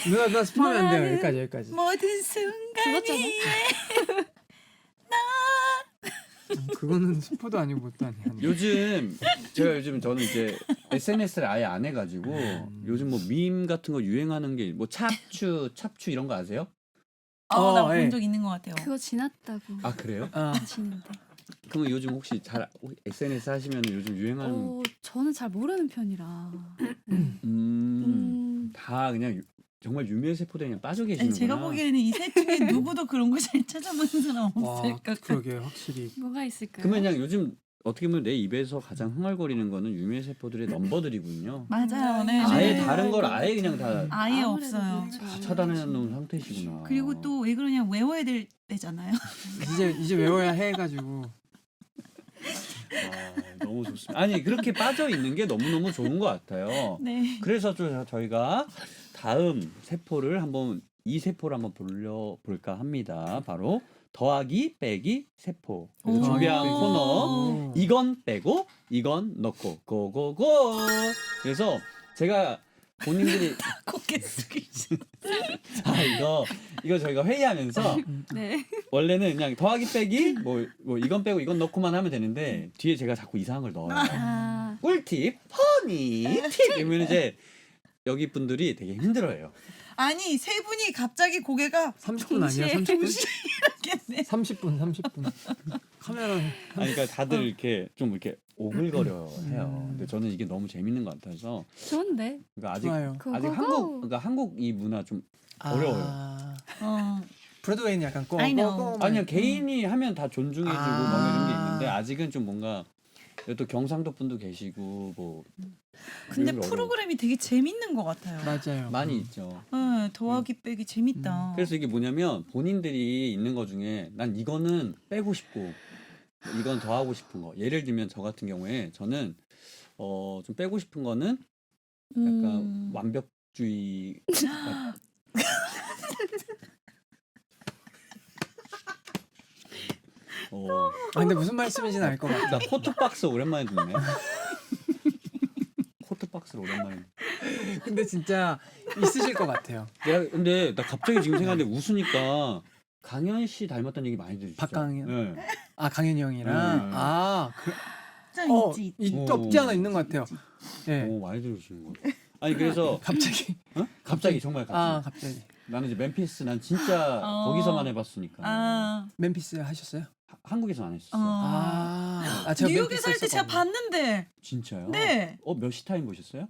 누나 스포하면 안 돼요. 여기까지. 모든 순간이 불렀잖아. 그거는 스포도 아니고 뭣도 아니야. 요즘 저는 이제 SNS를 아예 안 해가지고 요즘 뭐 밈 같은 거 유행하는 게 뭐 찹추 이런 거 아세요? 나 본 예. 적 있는 것 같아요. 그거 지났다고 아 그래요? 하시는데. 그러면 요즘 혹시 잘 SNS 하시면 요즘 유행하는 저는 잘 모르는 편이라. 다 그냥 정말 유미의 세포대 그냥 빠져 아니, 계시는구나. 제가 보기에는 이 셋 중에 누구도 그런 거 잘 찾아보는 사람 와 없을 것 같아요. 그러게 확실히. 뭐가 있을까요? 그러면 그냥 요즘 어떻게 보면 내 입에서 가장 흥얼거리는 거는 유미의 세포들의 넘버들이군요. 맞아요. 네. 아예 네. 다른 걸 아예 그냥 다 아예 아무래도 없어요. 그렇죠. 다 차단해 놓은 상태시구나. 그리고 또 왜 그러냐 외워야 될 때잖아요. 이제 외워야 해가지고. 너무 좋습니다. 아니 그렇게 빠져 있는 게 너무너무 좋은 것 같아요. 네. 그래서 좀 저희가 다음 세포를 한번 이 세포를 한번 볼까 합니다. 바로 더하기 빼기 세포. 그래서 오. 준비한 빼기. 코너 이건 빼고 이건 넣고 고고고. 그래서 제가 본인들이 고개 숙이지. 이거 저희가 회의하면서 네. 원래는 그냥 더하기 빼기 뭐 이건 빼고 이건 넣고만 하면 되는데 뒤에 제가 자꾸 이상한 걸 넣어요. 아, 꿀팁, 허니 팁 이러면 이제 여기 분들이 되게 힘들어해요. 아니 세 분이 갑자기 고개가 30분 아니야? 30분? 동시에 30분. 카메라. 아니, 그러니까 다들 이렇게 좀 이렇게 오글거려해요. 근데 저는 이게 너무 재밌는 것 같아서. 좋은데. 그러니까 좋아요. 아직 한국 이 문화 좀 어려워요. 어. 브로드웨이는 약간 I know. 아니요 개인이 하면 다 존중해주고 뭐 이런 게 있는데 아. 아직은 좀 뭔가 또 경상도 분도 계시고 뭐 근데 이런 거 프로그램이 되게 재밌는 것 같아요. 맞아요. 많이 있죠. 네, 더하기 빼기 재밌다. 그래서 이게 뭐냐면 본인들이 있는 거 중에 난 이거는 빼고 싶고 이건 더 하고 싶은 거. 예를 들면 저 같은 경우에 저는 좀 빼고 싶은 거는 약간 완벽주의. 근데 무슨 말씀인지는 알 것 같아. 나 코트박스 오랜만에 듣네. 코트박스를 오랜만에. 근데 진짜 있으실 것 같아요. 근데 나 갑자기 지금 생각하는데 웃으니까 강현 씨 닮았다는 얘기 많이 들으시죠? 박강현? 네. 아 강현이 형이랑 있지. 없지 않아 있는 것 같아요. 네. 오, 많이 들으시는 거. 아니 그래서 갑자기. 갑자기 정말 갑자기. 갑자기. 나는 이제 멤피스 난 진짜 거기서만 해봤으니까. 멤피스 하셨어요? 한국에서 안 했었어. 제가 뉴욕에 멤피스 살 때 제가 했었거든요. 봤는데. 진짜요? 네. 몇 시 타임 보셨어요?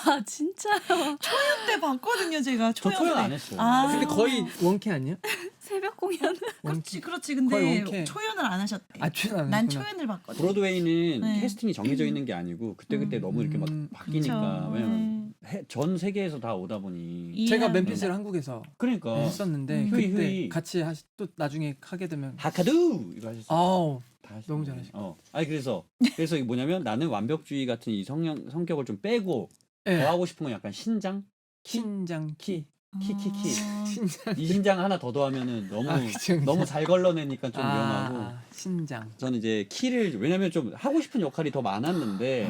아 진짜요? 초연 때 봤거든요, 제가. 저 초연 안 했어요. 근데 거의 원캐 아니에요? 새벽 공연. 그렇지. 거의 근데 원캐. 초연을 안 하셨대. 초연 안 난 했구나. 초연을 봤거든. 브로드웨이는 네. 캐스팅이 정해져 있는 게 아니고 그때그때 너무 이렇게 막 바뀌니까. 그쵸. 왜냐면 전 세계에서 다 오다 보니. 제가 이해합니다. 멤피스를 한국에서 그러니까 했었는데 휴이, 그때 휴이. 같이 또 나중에 하게 되면 하카두 이거 하셨어요. 아우 다 하시네. 너무 잘하시고. 아니 그래서 이게 뭐냐면 나는 완벽주의 같은 이 성격을 좀 빼고 네. 더 하고 싶은 건 약간 신장, 신장 키. 아. 신장 이 신장 하나 더 더하면은 너무 그쵸. 너무 잘 걸러내니까 좀 위험하고. 신장. 저는 이제 키를 왜냐면 좀 하고 싶은 역할이 더 많았는데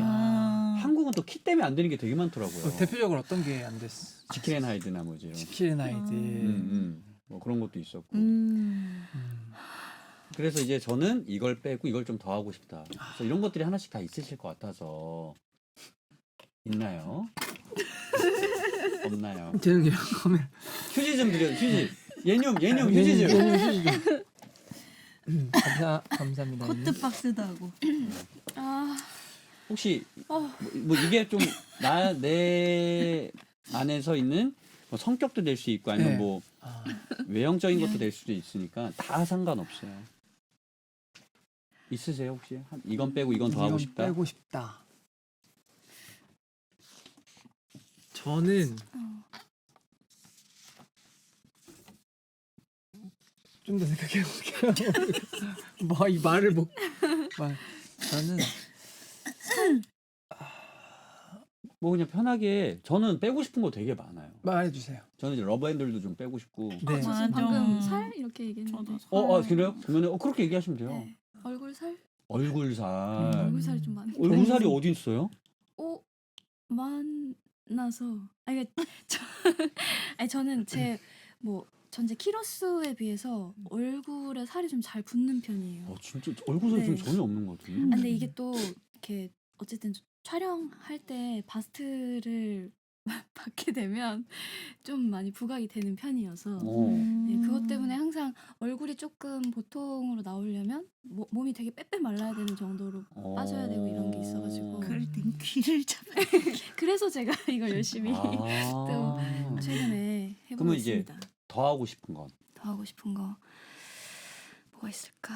한국은 또 키 때문에 안 되는 게 되게 많더라고요. 대표적으로 어떤 게 안 됐어? 지킬 앤 하이드나 뭐지 이런. 지킬 앤 하이드. 뭐 그런 것도 있었고. 음. 그래서 이제 저는 이걸 빼고 이걸 좀 더 하고 싶다. 그래서 이런 것들이 하나씩 다 있으실 것 같아서 있나요? 없나요? 죄송해요. 카메라. 휴지 좀 드려. 휴지. 예뇽 휴지 좀. 감사합니다. 코트 박스도 하고. 아, 혹시 뭐 이게 좀 내 안에서 있는 뭐 성격도 될 수 있고 아니면 네. 뭐 외형적인 것도 될 수도 있으니까 다 상관없어요. 있으세요 혹시? 이건 빼고 이건 더 하고 싶다. 빼고 싶다. 저는 좀 더 생각해 볼게요. 뭐 이 말을 저는 뭐 그냥 편하게 저는 빼고 싶은 거 되게 많아요. 말해 주세요. 저는 이제 러브핸들도 좀 빼고 싶고. 네. 저 지금 방금 살 이렇게 얘기했는데. 그래요? 그러면 그렇게 얘기하시면 돼요. 네. 얼굴 살? 얼굴살. 얼굴 살이 좀 많이. 얼굴살이 어디 있어요? 많아서. 아니 저는 제 뭐 전체 키로수에 비해서 얼굴에 살이 좀 잘 붙는 편이에요. 진짜 얼굴살이 네. 좀 전혀 없는 것 같은데. 근데 이게 또 이렇게 어쨌든 촬영할 때 바스트를 받게 되면 좀 많이 부각이 되는 편이어서 네, 그것 때문에 항상 얼굴이 조금 보통으로 나오려면 몸이 되게 빼빼 말라야 되는 정도로 빠져야 되고 이런 게 있어가지고 그럴 땐 귀를 잡아. 그래서 제가 이걸 열심히 또 또 최근에 해보고 그러면 이제 있습니다. 더 하고 싶은 건? 더 하고 싶은 거 뭐가 있을까?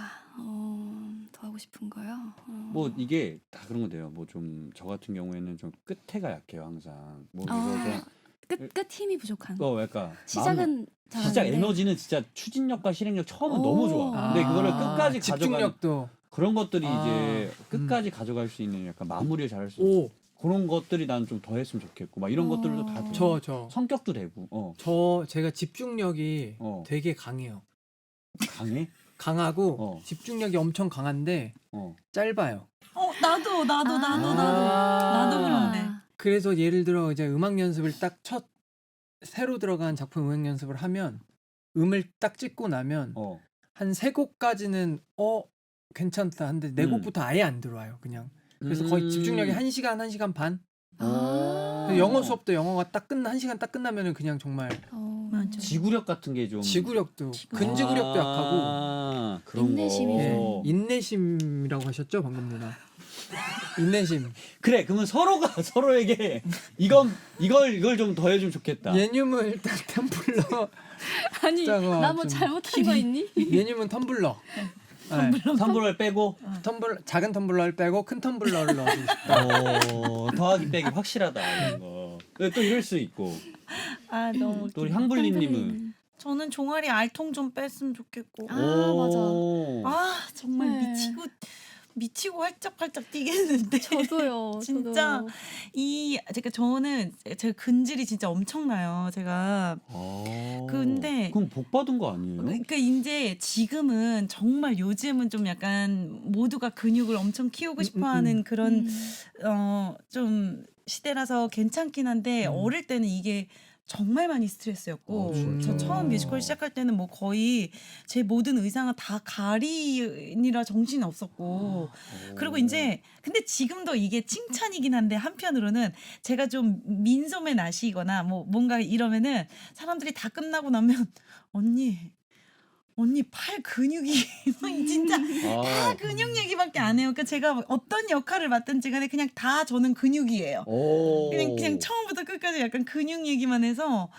더 하고 싶은 거요? 뭐 이게 다 그런 건데요. 뭐 좀 저 같은 경우에는 좀 끝에가 약해요 항상. 뭐 이거 끝 힘이 부족한. 약간 시작은 시작 잘하는데 에너지는 진짜 추진력과 실행력 처음은 너무 좋아. 근데 그거를 끝까지 가져가는 집중력도 그런 것들이 이제 끝까지 가져갈 수 있는 약간 마무리를 잘할 수 있는 그런 것들이 난 좀 더 했으면 좋겠고 막 이런 것들도 다 돼요. 성격도 되고. 제가 집중력이 되게 강해요. 강해? 강하고 집중력이 엄청 강한데 짧아요. 나도 그런데. 그래서 예를 들어 이제 음악 연습을 딱 첫 새로 들어간 작품 음악 연습을 하면 음을 딱 찍고 나면 한 3곡까지는 괜찮다 한데 4곡부터 아예 안 들어와요 그냥. 그래서 거의 집중력이 1시간 반. 영어 수업도 영어가 딱 1시간 딱 끝나면은 그냥 정말 맞아. 지구력 같은 게 좀 지구력도 근지구력도 약하고 그런 인내심이 거. 좀- 인내심이라고 하셨죠 방금 누나. 인내심. 그래 그러면 서로가 서로에게 이걸 좀 더해주면 좋겠다. 예뇽은 딱 텀블러. 아니 진짜가 나 뭐 좀 잘못한 거 있니? 예뇽은 텀블러. 네. 텀블러를 빼고 작은 텀블러를 빼고 큰 텀블러를 넣어주고 싶다. 더하기 빼기 확실하다 이런 거. 또 이럴 수 있고 아 너무 또 우리 향블리님은 저는 종아리 알통 좀 뺐으면 좋겠고. 맞아. 정말 네. 미치고 활짝활짝 뛰겠는데. 저도요. 진짜 저는 제가 근질이 진짜 엄청나요. 제가 근데 그럼 복 받은 거 아니에요? 그러니까 이제 지금은 정말 요즘은 좀 약간 모두가 근육을 엄청 키우고 싶어하는 그런 좀 시대라서 괜찮긴 한데 어릴 때는 이게 정말 많이 스트레스였고 진짜. 저 처음 뮤지컬 시작할 때는 뭐 거의 제 모든 의상은 다 가리느라 정신이 없었고 그리고 이제 근데 지금도 이게 칭찬이긴 한데 한편으로는 제가 좀 민소매 나시거나 뭐 뭔가 이러면은 사람들이 다 끝나고 나면 언니 팔 근육이 진짜 다 근육 얘기밖에 안 해요. 그러니까 제가 어떤 역할을 맡든지 간에 그냥 다 저는 근육이에요. 그냥 처음부터 끝까지 약간 근육 얘기만 해서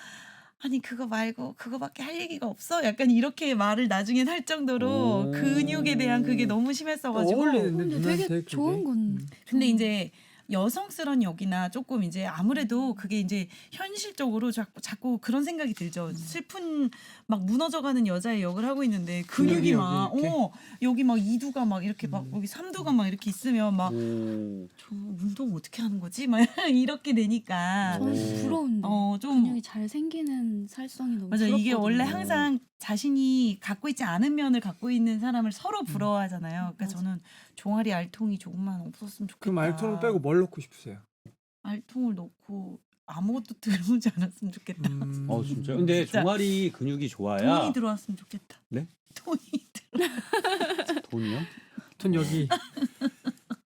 아니 그거 말고 그거밖에 할 얘기가 없어? 약간 이렇게 말을 나중엔 할 정도로 근육에 대한 그게 너무 심했어가지고 어울리는데 근데 누나한테 되게 그게? 좋은 건. 근데 이제 여성스러운 역이나 조금 이제 아무래도 그게 이제 현실적으로 자꾸 그런 생각이 들죠. 슬픈 막 무너져가는 여자의 역을 하고 있는데 근육이 근육이 막 여기 이렇게? 여기 막 2두가 막 이렇게 막 여기 3두가 막 이렇게 있으면 막 저 오. 운동 어떻게 하는 거지? 막 이렇게 되니까 저는 부러운데. 좀 근육이 잘 생기는 살성이 너무 맞아 이게 부럽거든요. 원래 항상 자신이 갖고 있지 않은 면을 갖고 있는 사람을 서로 부러워하잖아요. 그러니까 맞아. 저는 종아리 알통이 조금만 없었으면 좋겠다. 그럼 알통을 빼고 뭘 넣고 싶으세요? 알통을 넣고 아무것도 들어오지 않았으면 좋겠다. 진짜. 근데 진짜. 종아리 근육이 좋아야 돈이 들어왔으면 좋겠다. 네? 돈이 돈이요? 전 여기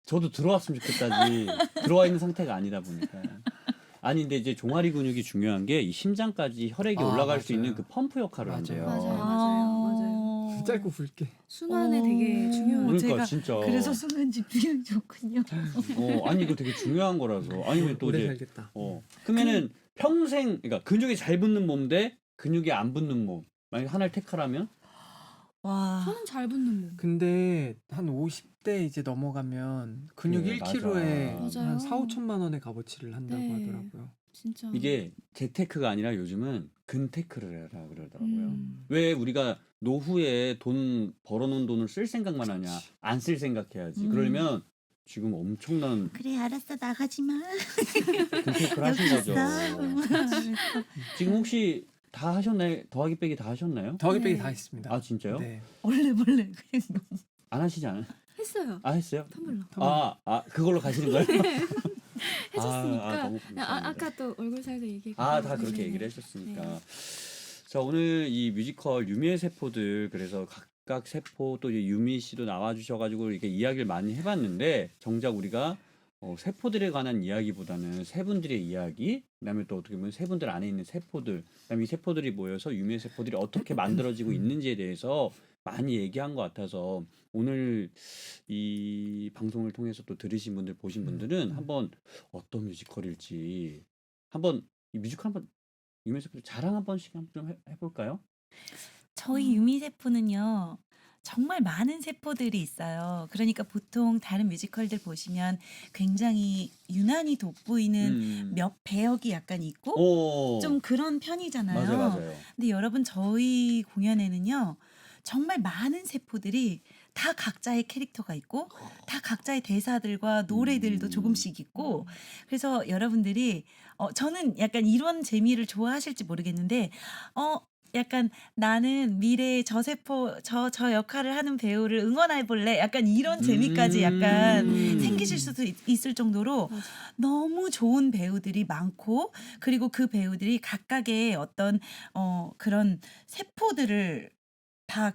저도 들어왔으면 좋겠다지 들어와 있는 상태가 아니다 보니까. 아니 근데 이제 종아리 근육이 중요한 게 이 심장까지 혈액이 올라갈 수 맞아요. 있는 그 펌프 역할을 맞아요. 한대요. 맞아요. 짧고 굵게. 순환에 되게 중요한. 그러니까 제가 진짜. 그래서 순간 집중력 좋군요. 아니 이거 되게 중요한 거라서. 아니면 또 오래 이제 살겠다. 그러면은 평생 그러니까 근육이 잘 붙는 몸 대 근육이 안 붙는 몸. 만약 하나를 택하라면 와. 저는 잘 붙는 몸. 근데 한 50대 이제 넘어가면 근육 그래, 1kg에 맞아요. 한 4, 5천만 원의 값어치를 한다고 네. 하더라고요. 진짜. 이게 재테크가 아니라 요즘은 근테크를 해라 그러더라고요. 음. 왜 우리가 노후에 돈 벌어놓은 돈을 쓸 생각만 하냐? 안 쓸 생각해야지. 그러면 지금 엄청난 그래 알았어 나가지 마. 근테크를 하신 거죠. 있어. 지금 혹시 다 하셨나요? 더하기 빼기 다 하셨나요? 더하기 빼기 네. 다 했습니다. 아 진짜요? 네. 원래 그냥 너무 안 하시지 않아요? 했어요. 아 했어요? 텀블러. 그걸로 가시는 거예요? 해줬으니까. 너무 감사합니다. 아까 또 얼굴 살도 얘기해. 다 그렇게 얘기를 해주셨으니까. 네. 자 오늘 이 뮤지컬 유미의 세포들 그래서 각각 세포 또 이제 유미 씨도 나와주셔가지고 이렇게 이야기를 많이 해봤는데 정작 우리가 세포들에 관한 이야기보다는 세 분들의 이야기, 그다음에 또 어떻게 보면 세 분들 안에 있는 세포들, 그다음에 이 세포들이 모여서 유미의 세포들이 어떻게 만들어지고 있는지에 대해서 많이 얘기한 것 같아서 오늘 이 방송을 통해서 또 들으신 분들 보신 분들은 한번 어떤 뮤지컬일지 한번 이 뮤지컬 한번 유미의 세포들 자랑 한 번씩 한번 좀 해볼까요? 저희 유미세포는요. 정말 많은 세포들이 있어요. 그러니까 보통 다른 뮤지컬들 보시면 굉장히 유난히 돋보이는 몇 배역이 약간 있고 좀 그런 편이잖아요. 맞아요. 근데 여러분 저희 공연에는요. 정말 많은 세포들이 다 각자의 캐릭터가 있고 다 각자의 대사들과 노래들도 조금씩 있고 그래서 여러분들이 저는 약간 이런 재미를 좋아하실지 모르겠는데 약간 나는 미래의 저 세포 저 역할을 하는 배우를 응원해 볼래. 약간 이런 재미까지 약간 생기실 수도 있을 정도로 맞아. 너무 좋은 배우들이 많고 그리고 그 배우들이 각각의 어떤 그런 세포들을 다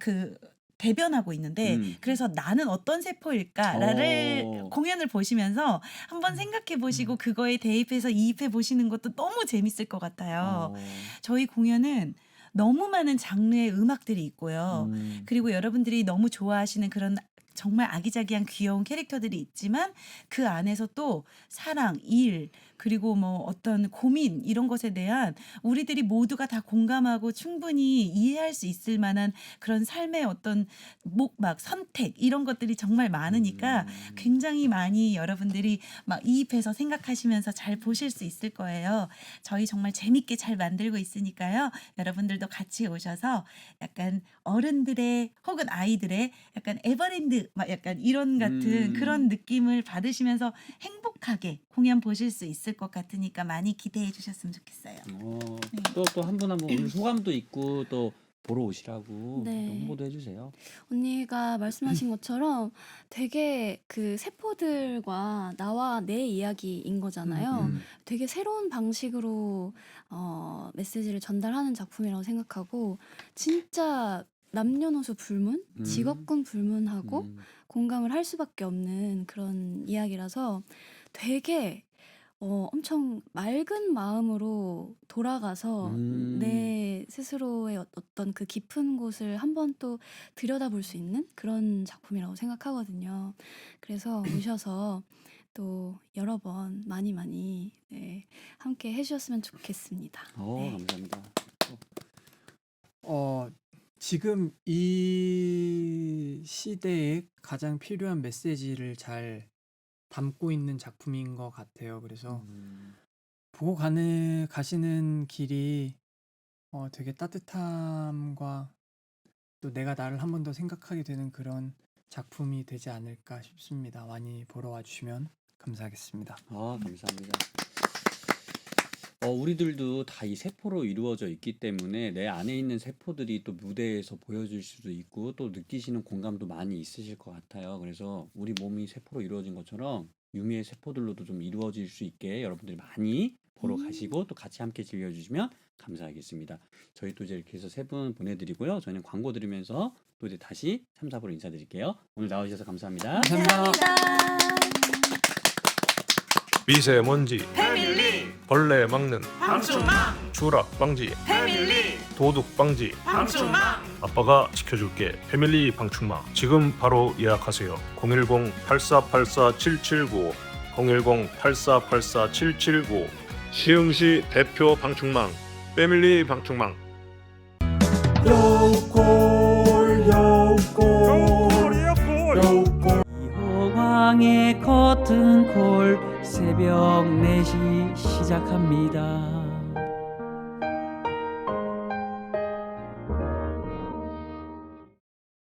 대변하고 있는데 그래서 나는 어떤 세포일까를 공연을 보시면서 한번 생각해 보시고 그거에 대입해서 이입해 보시는 것도 너무 재밌을 것 같아요. 저희 공연은 너무 많은 장르의 음악들이 있고요. 그리고 여러분들이 너무 좋아하시는 그런 정말 아기자기한 귀여운 캐릭터들이 있지만 그 안에서 또 사랑, 일, 그리고 뭐 어떤 고민 이런 것에 대한 우리들이 모두가 다 공감하고 충분히 이해할 수 있을 만한 그런 삶의 어떤 막 선택 이런 것들이 정말 많으니까 굉장히 많이 여러분들이 막 이입해서 생각하시면서 잘 보실 수 있을 거예요. 저희 정말 재밌게 잘 만들고 있으니까요. 여러분들도 같이 오셔서 약간 어른들의 혹은 아이들의 약간 에버랜드 막 약간 이런 같은 그런 느낌을 받으시면서 행복하게 공연 보실 수 있을 것 같으니까 많이 기대해 주셨으면 좋겠어요. 네. 또 한 분 한 분 오늘 소감도 있고 또 보러 오시라고 네. 홍보도 해주세요. 언니가 말씀하신 것처럼 되게 그 세포들과 나와 내 이야기인 거잖아요. 되게 새로운 방식으로 메시지를 전달하는 작품이라고 생각하고 진짜 남녀노소 불문, 직업군 불문하고 공감을 할 수밖에 없는 그런 이야기라서 되게 엄청 맑은 마음으로 돌아가서 내 스스로의 어떤 그 깊은 곳을 한번 또 들여다볼 수 있는 그런 작품이라고 생각하거든요. 그래서 오셔서 또 여러 번 많이 네, 함께 해주셨으면 좋겠습니다. 네. 감사합니다. 지금 이 시대에 가장 필요한 메시지를 잘 담고 있는 작품인 것 같아요. 그래서 보고 가시는 길이 되게 따뜻함과 또 내가 나를 한 번 더 생각하게 되는 그런 작품이 되지 않을까 싶습니다. 많이 보러 와주시면 감사하겠습니다. 감사합니다. 우리들도 다 이 세포로 이루어져 있기 때문에 내 안에 있는 세포들이 또 무대에서 보여줄 수도 있고 또 느끼시는 공감도 많이 있으실 것 같아요. 그래서 우리 몸이 세포로 이루어진 것처럼 유미의 세포들로도 좀 이루어질 수 있게 여러분들이 많이 보러 가시고 또 같이 함께 즐겨주시면 감사하겠습니다. 저희 또 이제 이렇게 해서 세 분 보내드리고요. 저희는 광고 들으면서 또 이제 다시 3, 4부로 인사드릴게요. 오늘 나와주셔서 감사합니다. 감사합니다. 미세먼지, 패밀리 벌레 막는 방충망 추락 방지, 패밀리 도둑 방지, 방충망 아빠가 지켜줄게. 패밀리 방충망 지금 바로 예약하세요. 010-8484-779 010-8484-779 시흥시 대표 방충망 패밀리 방충망. 이호광의 커튼콜 새벽 4시 시작합니다.